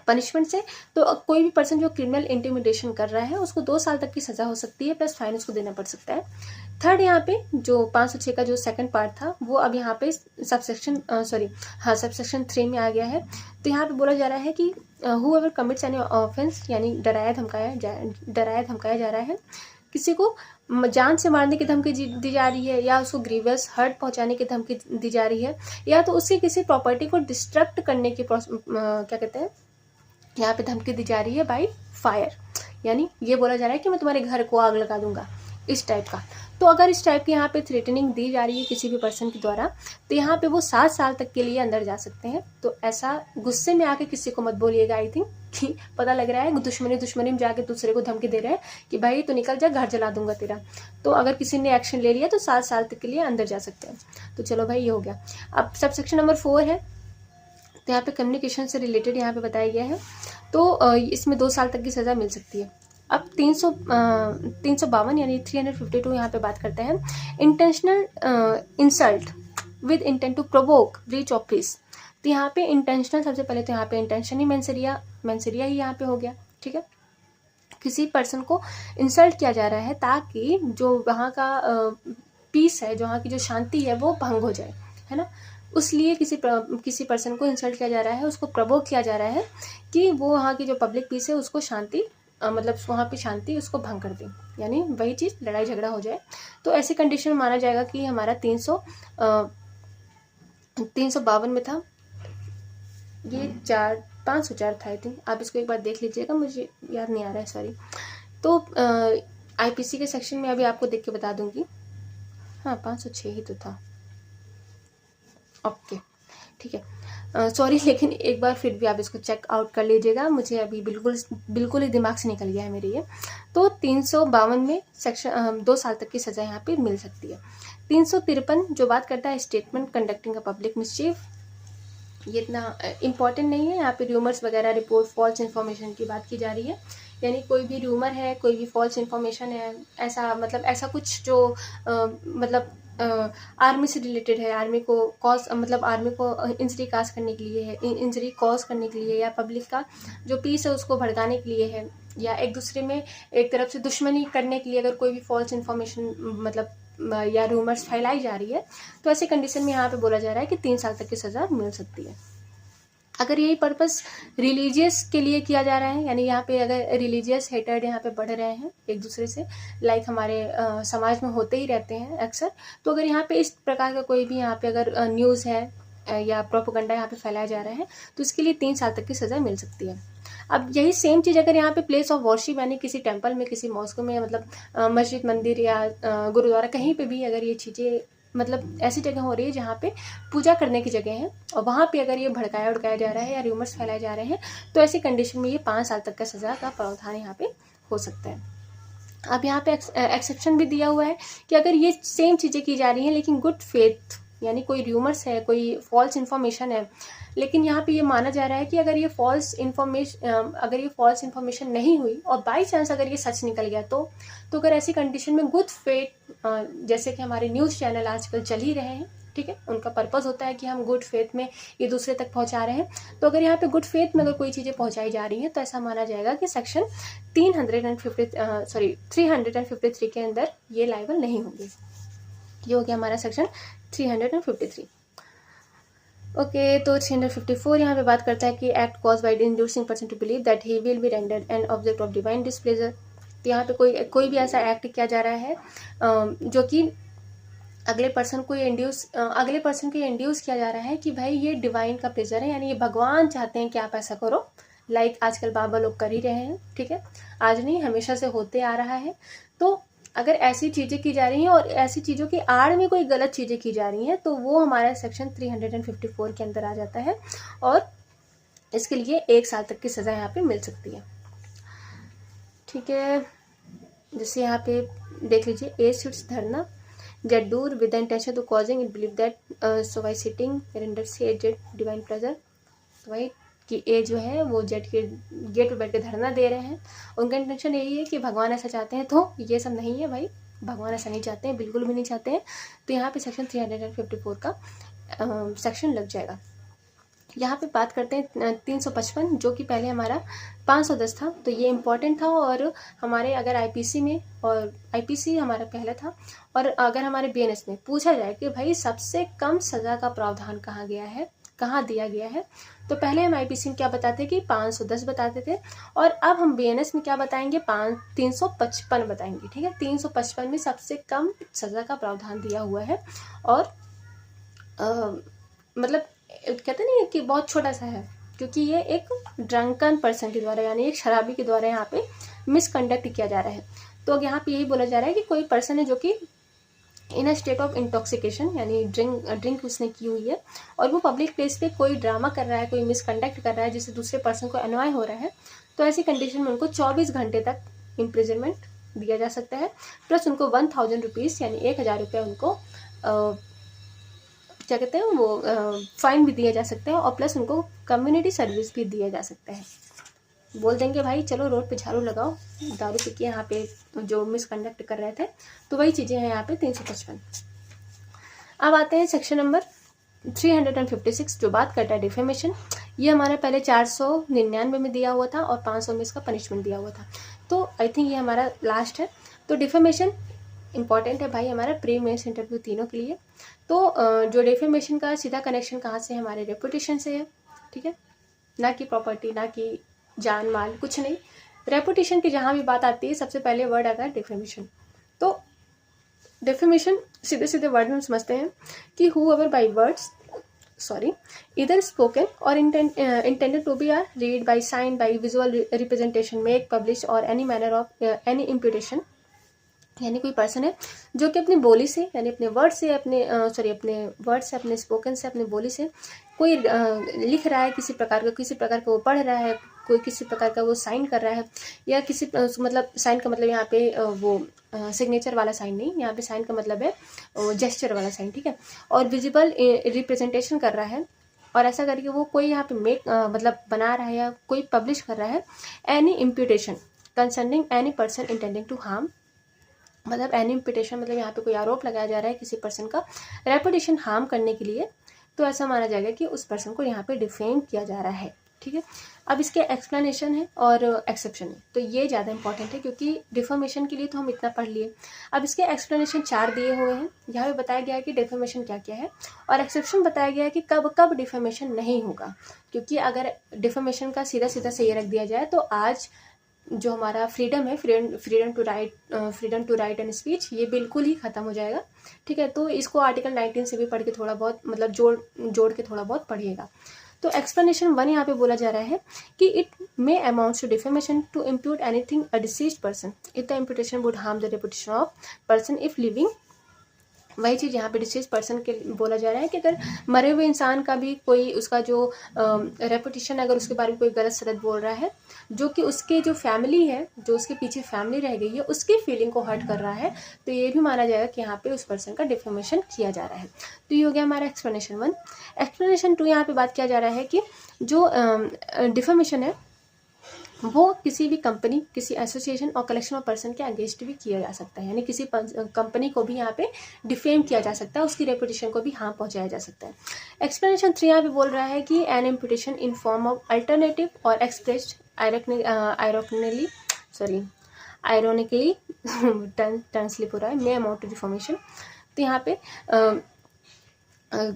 पनिशमेंट से। तो कोई भी पर्सन जो क्रिमिनल इंटिमिडेशन कर रहा है उसको 2 साल तक की सजा हो सकती है, प्लस फाइन उसको देना पड़ सकता है। थर्ड यहाँ पे जो 506 का जो सेकंड पार्ट था वो अब यहाँ पे सबसेक्शन सबसेक्शन 3 में आ गया है। तो यहाँ पे बोला जा रहा है कि हूएवर कमिट्स एनी ऑफेंस, यानी डराया धमकाया जा रहा है, किसी को जान से मारने की धमकी दी जा रही है, या उसको ग्रीवियस हर्ट पहुंचाने की धमकी दी जा रही है, या तो उसकी किसी प्रॉपर्टी को डिस्ट्रक्ट करने की क्या कहते हैं यहाँ पे धमकी दी जा रही है बाय फायर, यानी ये बोला जा रहा है कि मैं तुम्हारे घर को आग लगा दूंगा, इस टाइप का। तो अगर इस टाइप की यहाँ पे थ्रेटनिंग दी जा रही है किसी भी पर्सन के द्वारा, तो यहाँ पे वो 7 साल तक के लिए अंदर जा सकते हैं। तो ऐसा गुस्से में आके किसी को मत बोलिएगा, आई थिंक कि पता लग रहा है दुश्मनी में जाके दूसरे को धमकी दे रहे हैं कि भाई तो निकल जा, घर जला दूंगा तेरा। तो अगर किसी ने एक्शन ले लिया तो 7 साल तक के लिए अंदर जा सकते हैं। तो चलो भाई ये हो गया। अब सबसेक्शन नंबर 4 है, तो यहाँ पे कम्युनिकेशन से रिलेटेड यहाँ पे बताया गया है। तो इसमें 2 साल तक की सज़ा मिल सकती है। अब 352 यानी 352 यहाँ पे बात करते हैं, intentional insult with intent to provoke breach of peace. तो यहाँ पे इंटेंशनल, सबसे पहले तो यहाँ पे इंटेंशन ही मेंसरिया ही यहाँ पे हो गया, ठीक है। किसी पर्सन को इंसल्ट किया जा रहा है ताकि जो वहाँ का पीस है, जो वहाँ की जो शांति है वो भंग हो जाए, है ना। उसलिए किसी पर्सन को इंसल्ट किया जा रहा है, उसको प्रोवोक किया जा रहा है कि वो वहाँ की जो पब्लिक पीस है उसको शांति मतलब वहाँ पे शांति उसको भंग कर दे, यानी वही चीज़ लड़ाई झगड़ा हो जाए। तो ऐसी कंडीशन में माना जाएगा कि हमारा 352 में था, ये 504 था आई थिंक, आप इसको एक बार देख लीजिएगा, मुझे याद नहीं आ रहा है, सॉरी। तो आईपीसी के सेक्शन में अभी आपको देख के बता दूंगी, हाँ 506 ही तो था, ओके ठीक है, सॉरी, लेकिन एक बार फिर भी आप इसको चेक आउट कर लीजिएगा, मुझे अभी बिल्कुल ही दिमाग से निकल गया है मेरे ये। तो 352 में सेक्शन 2 साल तक की सज़ा यहाँ पे मिल सकती है। 353 जो बात करता है statement conducting a public mischief, ये इतना इम्पॉर्टेंट नहीं है। यहाँ पे र्यूमर्स वगैरह, रिपोर्ट, फॉल्स इन्फॉर्मेशन की बात की जा रही है, यानी कोई भी र्यूमर है, कोई भी फॉल्स इन्फॉर्मेशन है, ऐसा कुछ जो मतलब आर्मी से रिलेटेड है, आर्मी को इंजरी कॉज करने के लिए है, या पब्लिक का जो पीस है उसको भड़काने के लिए है, या एक दूसरे में एक तरफ से दुश्मनी करने के लिए अगर कोई भी फॉल्स इन्फॉर्मेशन या रूमर्स फैलाई जा रही है, तो ऐसे कंडीशन में यहाँ पे बोला जा रहा है कि 3 साल तक की सज़ा मिल सकती है। अगर यही पर्पस रिलीजियस के लिए किया जा रहा है, यानी यहाँ पे अगर रिलीजियस हेटर्ड यहाँ पे बढ़ रहे हैं एक दूसरे से, लाइक हमारे समाज में होते ही रहते हैं अक्सर, तो अगर यहाँ पे इस प्रकार का कोई भी यहाँ पे अगर न्यूज़ है या प्रोपेगेंडा यहाँ पे फैलाया जा रहा है, तो इसके लिए 3 साल तक की सज़ा मिल सकती है। अब यही सेम चीज़ अगर यहाँ पे प्लेस ऑफ वर्शिप, यानी किसी टेम्पल में, किसी मॉस्क में, मतलब मस्जिद, मंदिर या गुरुद्वारा, कहीं पे भी अगर ये चीज़ें मतलब ऐसी जगह हो रही है जहाँ पे पूजा करने की जगह है, और वहाँ पे अगर ये भड़काया उड़काया जा रहा है या र्यूमर्स फैलाए जा रहे हैं, तो ऐसी कंडीशन में ये 5 साल तक का सज़ा का प्रावधान यहाँ पे हो सकता है। अब यहाँ पे एक्सेप्शन भी दिया हुआ है कि अगर ये सेम चीज़ें की जा रही हैं लेकिन गुड फेथ, यानी कोई र्यूमर्स है, कोई फॉल्स इन्फॉर्मेशन है, लेकिन यहाँ पे ये माना जा रहा है कि अगर ये फॉल्स इन्फॉर्मेशन नहीं हुई और बाई चांस अगर ये सच निकल गया तो अगर ऐसी कंडीशन में गुड फेथ, जैसे कि हमारे न्यूज़ चैनल आजकल चल ही रहे हैं, ठीक है, उनका पर्पस होता है कि हम गुड फेथ में ये दूसरे तक पहुंचा रहे हैं। तो अगर यहाँ पे गुड फेथ में अगर कोई चीज़ें पहुंचाई जा रही हैं तो ऐसा माना जाएगा कि सेक्शन 353 के अंदर ये लायबल नहीं होंगे। ये हो गया हमारा सेक्शन 353। ओके, तो 354 यहाँ पे बात करता है कि act cause by inducing person to believe that he will be rendered an object of divine displeasure. तो यहाँ पे कोई भी ऐसा एक्ट किया जा रहा है जो कि अगले पर्सन को इंड्यूस किया जा रहा है कि भाई ये डिवाइन का प्लेजर है, यानी ये भगवान चाहते हैं कि आप ऐसा करो। लाइक आजकल बाबा लोग कर ही रहे हैं, ठीक है, आज नहीं हमेशा से होते आ रहा है। तो अगर ऐसी चीज़ें की जा रही हैं और ऐसी चीज़ों की आड़ में कोई गलत चीज़ें की जा रही हैं तो वो हमारा सेक्शन 354 के अंदर आ जाता है और इसके लिए 1 साल तक की सज़ा यहाँ पे मिल सकती है, ठीक है। जैसे यहाँ पे देख लीजिए, एज सिट्स धरना that do with the intention to causing it believe that so by sitting renders he jet divine pleasure। तो भाई कि ए जो है वो जेट के गेट पे बैठ के धरना दे रहे हैं, उनका इंटेंशन यही है कि भगवान ऐसा चाहते हैं। तो ये सब नहीं है भाई, भगवान ऐसा नहीं चाहते हैं, बिल्कुल भी नहीं चाहते हैं। तो यहाँ पे सेक्शन 354 का सेक्शन लग जाएगा। यहाँ पे बात करते हैं 355, जो कि पहले हमारा 510 था। तो ये इम्पॉर्टेंट था और हमारे अगर आईपीसी में, और आईपीसी हमारा पहला था, और अगर हमारे बीएनएस में पूछा जाए कि भाई सबसे कम सज़ा का प्रावधान कहाँ दिया गया है, तो पहले हम आईपीसी में क्या बताते कि 510 बताते थे, और अब हम बीएनएस में क्या बताएंगे, 355 बताएंगे, ठीक है। 355 में सबसे कम सज़ा का प्रावधान दिया हुआ है और मतलब कहते नहीं कि बहुत छोटा सा है, क्योंकि ये एक ड्रंकन पर्सन के द्वारा, यानी एक शराबी के द्वारा यहाँ पे मिसकंडक्ट किया जा रहा है। तो यहाँ पे यही बोला जा रहा है कि कोई पर्सन है जो कि इन अ स्टेट ऑफ इंटॉक्सिकेशन, यानी ड्रिंक उसने की हुई है और वो पब्लिक प्लेस पे कोई ड्रामा कर रहा है, कोई मिसकंडक्ट कर रहा है जिससे दूसरे पर्सन को अनॉय हो रहा है, तो ऐसी कंडीशन में उनको 24 घंटे तक इम्प्रिजनमेंट दिया जा सकता है, प्लस उनको 1000 रुपीज़ यानी 1000 रुपये उनको क्या कहते हैं वो फाइन भी दिया जा सकता है, और प्लस उनको कम्युनिटी सर्विस भी दिया जा सकता है। बोल देंगे भाई चलो रोड पे झाड़ू लगाओ, दारू पी के यहाँ पे जो मिसकंडक्ट कर रहे थे, तो वही चीज़ें हैं यहाँ पे 355। अब आते हैं सेक्शन नंबर 356 जो बात करता है डिफेमेशन। ये हमारा पहले 499 में दिया हुआ था और 500 में इसका पनिशमेंट दिया हुआ था, तो आई थिंक ये हमारा लास्ट है। तो डिफेमेशन इंपॉर्टेंट है भाई हमारा प्री मेंस इंटरव्यू तीनों के लिए। तो जो डिफेमेशन का सीधा कनेक्शन कहाँ से है, हमारे रेपुटेशन से है, ठीक है, ना कि प्रॉपर्टी, ना कि जान माल, कुछ नहीं। रेपुटेशन की जहाँ भी बात आती है सबसे पहले वर्ड आता है डिफेमेशन। तो डिफेमेशन सीधे सीधे वर्ड में समझते हैं कि whoever by words either spoken or intended to be a read by sign by visual representation make publish or any manner of any imputation, यानी कोई पर्सन है जो कि अपनी बोली से, यानी अपने वर्ड से, अपने स्पोकन से, अपने बोली से कोई लिख रहा है, किसी प्रकार का वो पढ़ रहा है, कोई किसी प्रकार का वो साइन कर रहा है, या किसी मतलब साइन का मतलब यहाँ पे वो सिग्नेचर वाला साइन नहीं, यहाँ पे साइन का मतलब है जेस्चर वाला साइन, ठीक है, और विजिबल रिप्रेजेंटेशन कर रहा है, और ऐसा करके वो कोई यहाँ पे मतलब बना रहा है या कोई पब्लिश कर रहा है any imputation concerning any person intending to harm, मतलब एनी इम्पिटेशन मतलब यहाँ पे कोई आरोप लगाया जा रहा है किसी पर्सन का रेपुटेशन हार्म करने के लिए, तो ऐसा माना जाएगा कि उस पर्सन को यहाँ पे डिफेम किया जा रहा है, ठीक है। अब इसके एक्सप्लेनेशन है और एक्सेप्शन है, तो ये ज़्यादा इंपॉर्टेंट है क्योंकि डिफेमेशन के लिए तो हम इतना पढ़ लिए। अब इसके एक्सप्लेनेशन 4 दिए हुए हैं, यहाँ पे बताया गया है कि डिफेमेशन क्या क्या है, और एक्सेप्शन बताया गया है कि कब कब डिफेमेशन नहीं होगा, क्योंकि अगर डिफेमेशन का सीधा सीधा सही रख दिया जाए तो आज जो हमारा फ्रीडम है, freedom to write and speech, ये बिल्कुल ही ख़त्म हो जाएगा, ठीक है। तो इसको आर्टिकल 19 से भी पढ़ के थोड़ा बहुत मतलब जोड़ के थोड़ा बहुत पढ़िएगा। तो एक्सप्लेनेशन 1 यहाँ पे बोला जा रहा है कि it may amounts to defamation to impute anything a deceased person if the imputation would harm the reputation of person if living वही चीज़ यहाँ पे डिसीज पर्सन के बोला जा रहा है कि अगर मरे हुए इंसान का भी कोई उसका जो रेपुटेशन, अगर उसके बारे में कोई गलत सलत बोल रहा है, जो कि उसके जो फैमिली है, जो उसके पीछे फैमिली रह गई है, उसकी फीलिंग को हर्ट कर रहा है, तो ये भी माना जाएगा कि यहाँ पे उस पर्सन का डिफेमेशन किया जा रहा है। तो ये हो गया हमारा एक्सप्लेनेशन 1। एक्सप्लेनेशन 2 यहाँ पे बात किया जा रहा है कि जो डिफेमेशन है वो किसी भी कंपनी, किसी एसोसिएशन और कलेक्शन ऑफ पर्सन के अगेंस्ट भी किया जा सकता है, यानी किसी कंपनी को भी यहाँ पे डिफेम किया जा सकता है, उसकी रेपुटेशन को भी हार्म पहुंचाया जा सकता है। एक्सप्लेनेशन 3 यहाँ पे बोल रहा है कि an imputation in form of alternative और एक्सप्रेस्ड आयरोनिकली टर्न स्लिप हो रहा है, मे अमाउंट टू डिफॉर्मेशन। तो यहाँ पे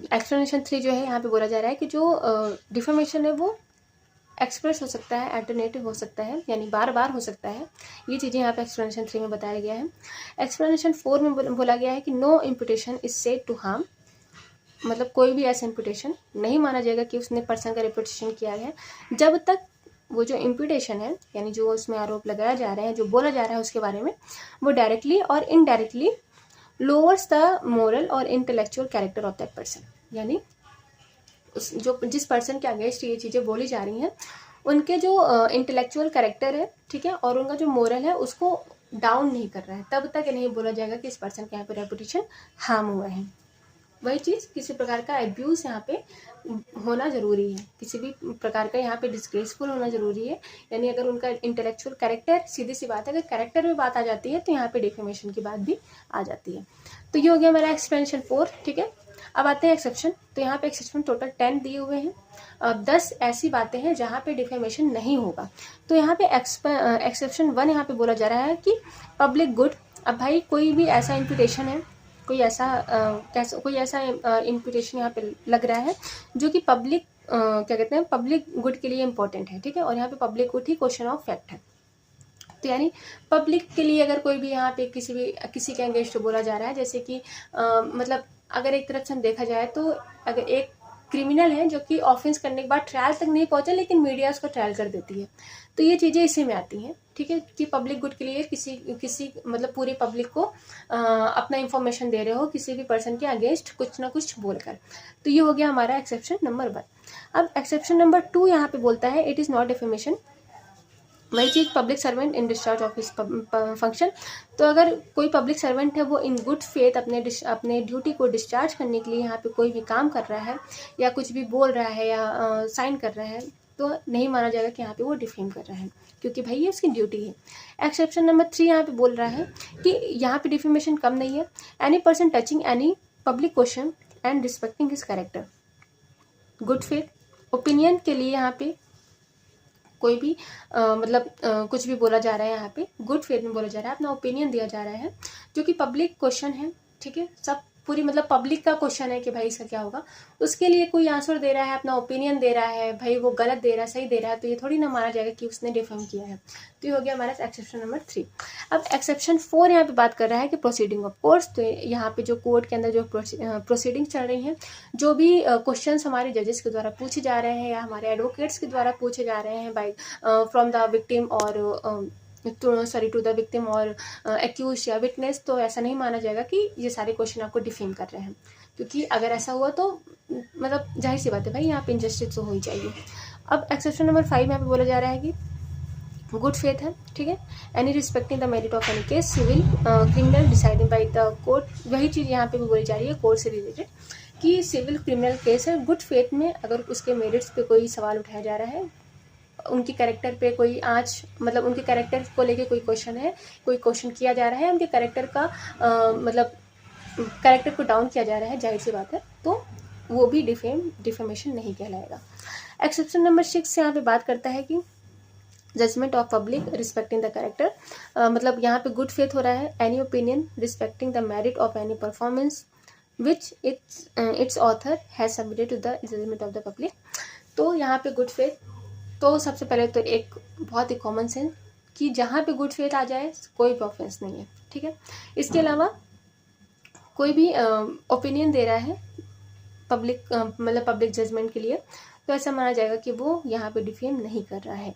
एक्सप्लेनेशन 3 जो है यहाँ पे बोला जा रहा है कि जो डिफॉर्मेशन है वो एक्सप्रेस हो सकता है, अल्टरनेटिव हो सकता है, यानी बार बार हो सकता है। ये चीज़ें यहाँ पे एक्सप्लेनेशन 3 में बताया गया है। एक्सप्लेनेशन 4 में बोला गया है कि no imputation is said to harm, मतलब कोई भी ऐसा इम्पुटेशन नहीं माना जाएगा कि उसने पर्सन का रेपुटेशन किया है जब तक वो जो इम्पुटेशन है, यानी जो उसमें आरोप लगाया जा रहा है, जो बोला जा रहा है उसके बारे में, वो डायरेक्टली और इनडायरेक्टली लोअर्स द मोरल और intellectual character of that person, यानी जो जिस पर्सन के अगेंस्ट ये चीज़ें बोली जा रही हैं उनके जो इंटेलेक्चुअल कैरेक्टर है, ठीक है, और उनका जो मोरल है उसको डाउन नहीं कर रहा है, तब तक नहीं बोला जाएगा कि इस पर्सन के यहाँ पे रेपुटेशन हार्म हुआ है। वही चीज़, किसी प्रकार का एब्यूज़ यहाँ पे होना ज़रूरी है, किसी भी प्रकार का यहाँ पे डिस्ग्रेसफुल होना ज़रूरी है, यानी अगर उनका इंटेलेक्चुअल कैरेक्टर, सीधी सी बात है, अगर कैरेक्टर में बात आ जाती है तो यहाँ पे डिफेमेशन की बात भी आ जाती है। तो ये हो गया हमारा एक्सप्लेनेशन 4, ठीक है। अब आते हैं एक्सेप्शन। तो यहाँ पे एक्सेप्शन टोटल 10 दिए हुए हैं। अब 10 ऐसी बातें हैं जहाँ पे डिफेमेशन नहीं होगा। तो यहाँ पे एक्सेप्शन 1 यहाँ पे बोला जा रहा है कि पब्लिक गुड। अब भाई कोई भी ऐसा इम्पुटेशन है, कोई ऐसा इम्पुटेशन यहाँ पे लग रहा है जो कि पब्लिक क्या कहते हैं, पब्लिक गुड के लिए इम्पोर्टेंट है, ठीक है, और यहाँ पे public good he question of fact है। तो यानी पब्लिक के लिए अगर कोई भी यहाँ पे किसी के अगेंस्ट बोला जा रहा है, जैसे कि मतलब अगर एक तरफ से हम देखा जाए तो अगर एक क्रिमिनल है जो कि ऑफेंस करने के बाद ट्रायल तक नहीं पहुंचा लेकिन मीडिया उसको ट्रायल कर देती है, तो ये चीज़ें इसी में आती हैं, ठीक है, कि पब्लिक गुड के लिए किसी मतलब पूरी पब्लिक को अपना इंफॉर्मेशन दे रहे हो किसी भी पर्सन के अगेंस्ट कुछ ना कुछ बोलकर। तो ये हो गया हमारा एक्सेप्शन नंबर 1। अब एक्सेप्शन नंबर 2 यहाँ पे बोलता है इट इज़ नॉट डिफेमेशन। वही चीज़, public servant in discharge of his function. तो अगर कोई पब्लिक सर्वेंट है वो इन गुड फेथ अपने ड्यूटी को डिस्चार्ज करने के लिए यहाँ पे कोई भी काम कर रहा है या कुछ भी बोल रहा है या साइन कर रहा है, तो नहीं माना जाएगा कि यहाँ पे वो डिफेम कर रहा है, क्योंकि भाई ये उसकी ड्यूटी है। एक्सेप्शन नंबर 3 यहाँ पे बोल रहा है कि यहाँ पे डिफेमेशन कम नहीं है। Any person touching any public question and respecting his character, good faith opinion के लिए यहाँ पे कोई भी कुछ भी बोला जा रहा है, यहाँ पे गुड फेथ में बोला जा रहा है, अपना ओपिनियन दिया जा रहा है जो कि पब्लिक क्वेश्चन है, ठीक है, सब पूरी मतलब पब्लिक का क्वेश्चन है कि भाई इसका क्या होगा, उसके लिए कोई आंसर दे रहा है, अपना ओपिनियन दे रहा है, भाई वो गलत दे रहा है सही दे रहा है, तो ये थोड़ी ना माना जाएगा कि उसने डिफेम किया है। तो ये हो गया हमारा एक्सेप्शन नंबर 3। अब एक्सेप्शन 4 यहाँ पे बात कर रहा है कि प्रोसीडिंग ऑफ कोर्ट्स। तो यहाँ पे जो कोर्ट के अंदर जो प्रोसीडिंग चल रही हैं, जो भी क्वेश्चन हमारे जजेस के द्वारा पूछे जा रहे हैं या हमारे एडवोकेट्स के द्वारा पूछे जा रहे हैं बाई फ्रॉम द विक्टिम और टू द विक्टिम और एक्यूज या विटनेस, तो ऐसा नहीं माना जाएगा कि ये सारे क्वेश्चन आपको डिफेम कर रहे हैं, क्योंकि अगर ऐसा हुआ तो मतलब जाहिर सी बात है भाई यहाँ पे इंजस्टिस तो हो ही जाएगी। अब एक्सेप्शन नंबर 5 यहाँ पे बोला जा रहा है कि गुड फेथ है, ठीक है, any respecting the merit of any case civil criminal decided by the court. वही चीज़ यहाँ पे भी बोली जा रही है कोर्ट से रिलेटेड कि सिविल क्रिमिनल केस है, गुड फेथ में अगर उसके मेरिट्स पे कोई सवाल उठाया जा रहा है, उनके कैरेक्टर पे कोई मतलब उनके कैरेक्टर को लेके कोई क्वेश्चन है, कोई क्वेश्चन किया जा रहा है, उनके कैरेक्टर का कैरेक्टर को डाउन किया जा रहा है, जाहिर सी बात है, तो वो भी डिफेमेशन नहीं कहलाएगा। एक्सेप्शन नंबर 6 यहाँ पे बात करता है कि judgement of public respecting the character, मतलब यहाँ पे गुड फेथ हो रहा है, any opinion respecting the merit of any performance which its author has submitted to the judgement of the public. तो यहाँ पे गुड फेथ, तो सबसे पहले तो एक बहुत ही कॉमन सेंस कि जहाँ पे गुड फेथ आ जाए कोई भी ऑफेंस नहीं है, ठीक है। इसके अलावा कोई भी ओपिनियन दे रहा है पब्लिक पब्लिक जजमेंट के लिए, तो ऐसा माना जाएगा कि वो यहाँ पे डिफेम नहीं कर रहा है।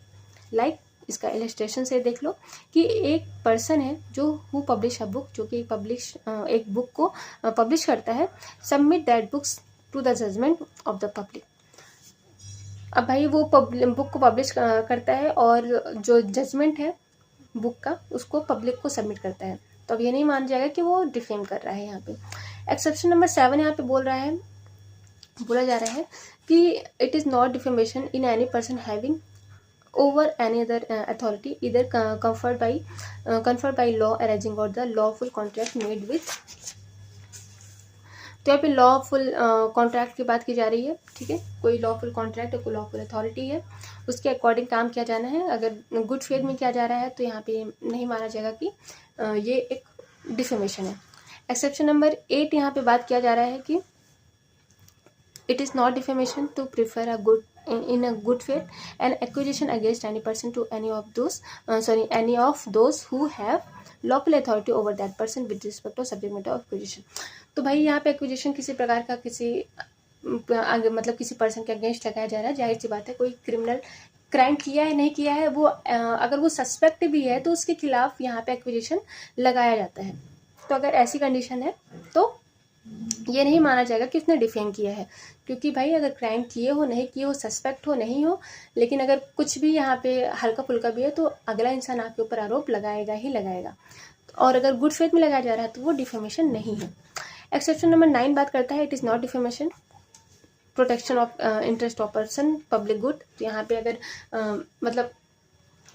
लाइक इसका इलस्ट्रेशन से देख लो कि एक पर्सन है जो हु पब्लिश अ बुक, जो कि एक बुक को पब्लिश करता है, submit that books to the judgement of the public. अब भाई वो बुक को पब्लिश करता है और जो जजमेंट है बुक का उसको पब्लिक को सबमिट करता है, तो अब ये नहीं मान जाएगा कि वो डिफेम कर रहा है। यहाँ पे एक्सेप्शन नंबर 7 यहाँ पे बोला जा रहा है कि it is not defamation in any person having over any other authority either conferred by law arising or the lawful contract made with। तो यहाँ पे लॉफुल कॉन्ट्रैक्ट की बात की जा रही है, ठीक है। कोई लॉफुल कॉन्ट्रैक्ट कोई लॉफुल अथॉरिटी है, उसके अकॉर्डिंग काम किया जाना है। अगर गुड फेथ में किया जा रहा है तो यहाँ पे नहीं माना जाएगा कि ये एक डिफेमेशन है। एक्सेप्शन नंबर 8 यहाँ पे बात किया जा रहा है कि it is not defamation to prefer in a good faith an accusation against any person to any of those who have lawful authority over that person with respect to subject matter of accusation। तो भाई यहाँ पे एक्विजिशन किसी प्रकार का मतलब किसी पर्सन के अगेंस्ट लगाया जा रहा है। जाहिर सी बात है, कोई क्रिमिनल क्राइम किया है नहीं किया है, वो अगर वो सस्पेक्ट भी है तो उसके खिलाफ यहाँ पे एक्विजिशन लगाया जाता है। तो अगर ऐसी कंडीशन है तो ये नहीं माना जाएगा कि उसने डिफेम किया है, क्योंकि भाई अगर क्राइम किए हो नहीं किए हो, सस्पेक्ट हो नहीं हो, लेकिन अगर कुछ भी यहाँ पे हल्का फुल्का भी है तो अगला इंसान आपके ऊपर आरोप लगाएगा ही लगाएगा। और अगर गुड फेथ में लगाया जा रहा है तो वो डिफेमेशन नहीं है। एक्सेप्शन नंबर 9 बात करता है it is not defamation protection of interest of person public good. तो यहाँ पे अगर मतलब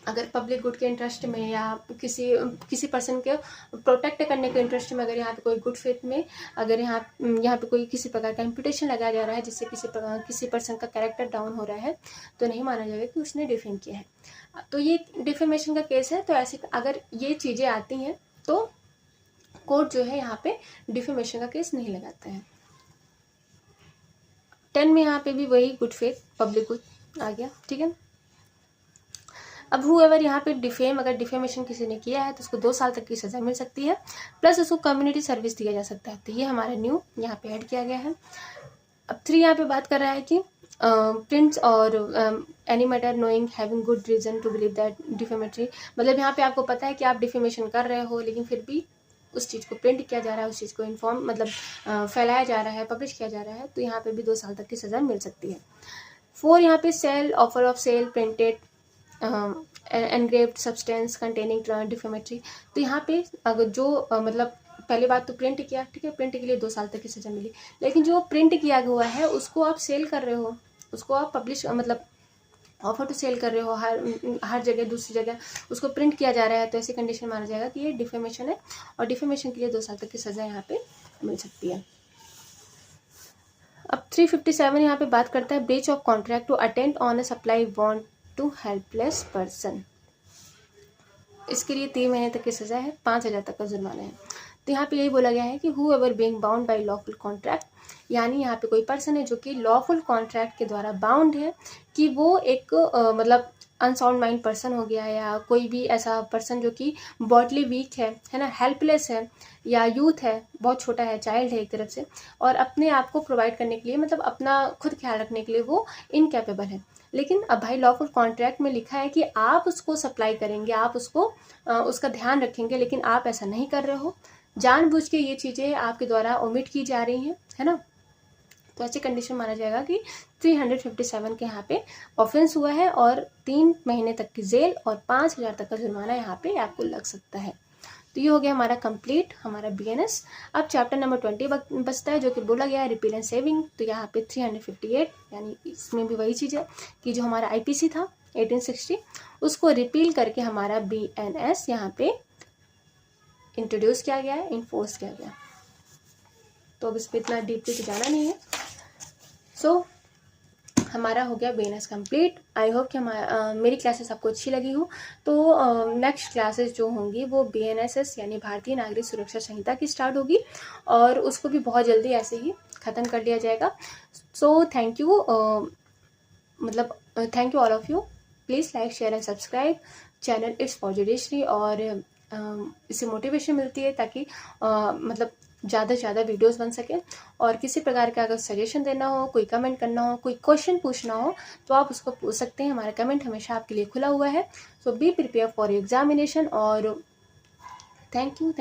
अगर पब्लिक गुड के इंटरेस्ट में या किसी पर्सन के प्रोटेक्ट करने के इंटरेस्ट में अगर यहाँ पे कोई गुड फेथ में अगर यहाँ पे कोई किसी प्रकार का इम्पुटेशन लगाया जा रहा है जिससे किसी पर्सन का कैरेक्टर डाउन हो रहा है, तो नहीं माना जाएगा कि उसने डिफेम किया है। तो ये डिफेमेशन का केस है। तो ऐसे अगर ये चीज़ें आती हैं तो कोर्ट जो है यहाँ पे डिफेमेशन का केस नहीं लगाता है। 10 में यहाँ पे भी वही गुड फेथ पब्लिक गुड आ गया, ठीक है। अब हुएवर यहाँ पे अगर डिफेमेशन किसी ने किया है तो उसको 2 साल तक की सज़ा मिल सकती है, प्लस उसको कम्युनिटी सर्विस दिया जा सकता है। तो ये हमारा न्यू यहाँ पे ऐड किया गया है। अब 3 यहाँ पे बात कर रहा है कि प्रिंट्स और any matter knowing having good reason to believe that defamatory. मतलब यहाँ पे आपको पता है कि आप डिफेमेशन कर रहे हो, लेकिन फिर भी उस चीज़ को प्रिंट किया जा रहा है, उस चीज़ को फैलाया जा रहा है, पब्लिश किया जा रहा है, तो यहाँ पे भी 2 साल तक की सज़ा मिल सकती है। 4 यहाँ पे sale offer of sale printed engraved substance containing defamatory. तो यहाँ पे अगर जो मतलब पहली बात तो प्रिंट किया, ठीक है, प्रिंट के लिए 2 साल तक की सज़ा मिली, लेकिन जो प्रिंट किया हुआ है उसको आप सेल कर रहे हो, उसको आप पब्लिश ऑफर टू सेल कर रहे हो हर जगह दूसरी जगह उसको प्रिंट किया जा रहा है, तो ऐसी कंडीशन माना जाएगा कि ये डिफेमेशन है और डिफेमेशन के लिए 2 साल तक की सज़ा यहाँ पे मिल सकती है। अब 357 यहाँ पे बात करता है breach of contract to attend on a supply want to helpless person. इसके लिए 3 महीने तक की सज़ा है, 5,000 तक का जुर्माना है। तो यहाँ पे यही बोला गया है कि who ever being bound by lawful contract, यानी यहाँ पे कोई पर्सन है जो कि लॉफुल कॉन्ट्रैक्ट के द्वारा बाउंड है, कि वो एक मतलब अनसाउंड माइंड पर्सन हो गया, या कोई भी ऐसा पर्सन जो कि बॉडली वीक है ना, हेल्पलेस है, या यूथ है, बहुत छोटा है, चाइल्ड है एक तरफ से, और अपने आप को प्रोवाइड करने के लिए मतलब अपना खुद ख्याल रखने के लिए वो इनकैपेबल है। लेकिन अब भाई लॉफुल कॉन्ट्रैक्ट में लिखा है कि आप उसको सप्लाई करेंगे, आप उसका ध्यान रखेंगे, लेकिन आप ऐसा नहीं कर रहे हो, जानबूझ के ये चीज़ें आपके द्वारा ओमिट की जा रही हैं, है ना। तो ऐसी कंडीशन माना जाएगा कि 357 के यहाँ पे ऑफेंस हुआ है और 3 महीने तक की जेल और 5,000 तक का जुर्माना यहाँ पे आपको लग सकता है। तो ये हो गया हमारा कंप्लीट हमारा BNS। अब चैप्टर नंबर 20 बचता है, जो कि बोला गया है रिपील एंड सेविंग। तो यहाँ पे 358 यानी इसमें भी वही चीज़ है कि जो हमारा IPC था 1860 उसको रिपील करके हमारा BNS यहाँ पे इंट्रोड्यूस किया गया है, इन्फोर्स किया गया। तो अब इस पर इतना डीपली तो जाना नहीं है। सो हमारा हो गया BNS कंप्लीट। आई होप कि मेरी क्लासेस आपको अच्छी लगी हो। तो नेक्स्ट क्लासेस जो होंगी वो BNSS यानी भारतीय नागरिक सुरक्षा संहिता की स्टार्ट होगी, और उसको भी बहुत जल्दी ऐसे ही ख़त्म कर लिया जाएगा। So thank you thank you all of you. Please like share and subscribe channel it's for judiciary, और इससे मोटिवेशन मिलती है ताकि ज़्यादा से ज़्यादा वीडियोस बन सके। और किसी प्रकार का अगर सजेशन देना हो, कोई कमेंट करना हो, कोई क्वेश्चन पूछना हो तो आप उसको पूछ सकते हैं। हमारा कमेंट हमेशा आपके लिए खुला हुआ है। सो बी प्रिपेयर फॉर एग्जामिनेशन। और थैंक यू।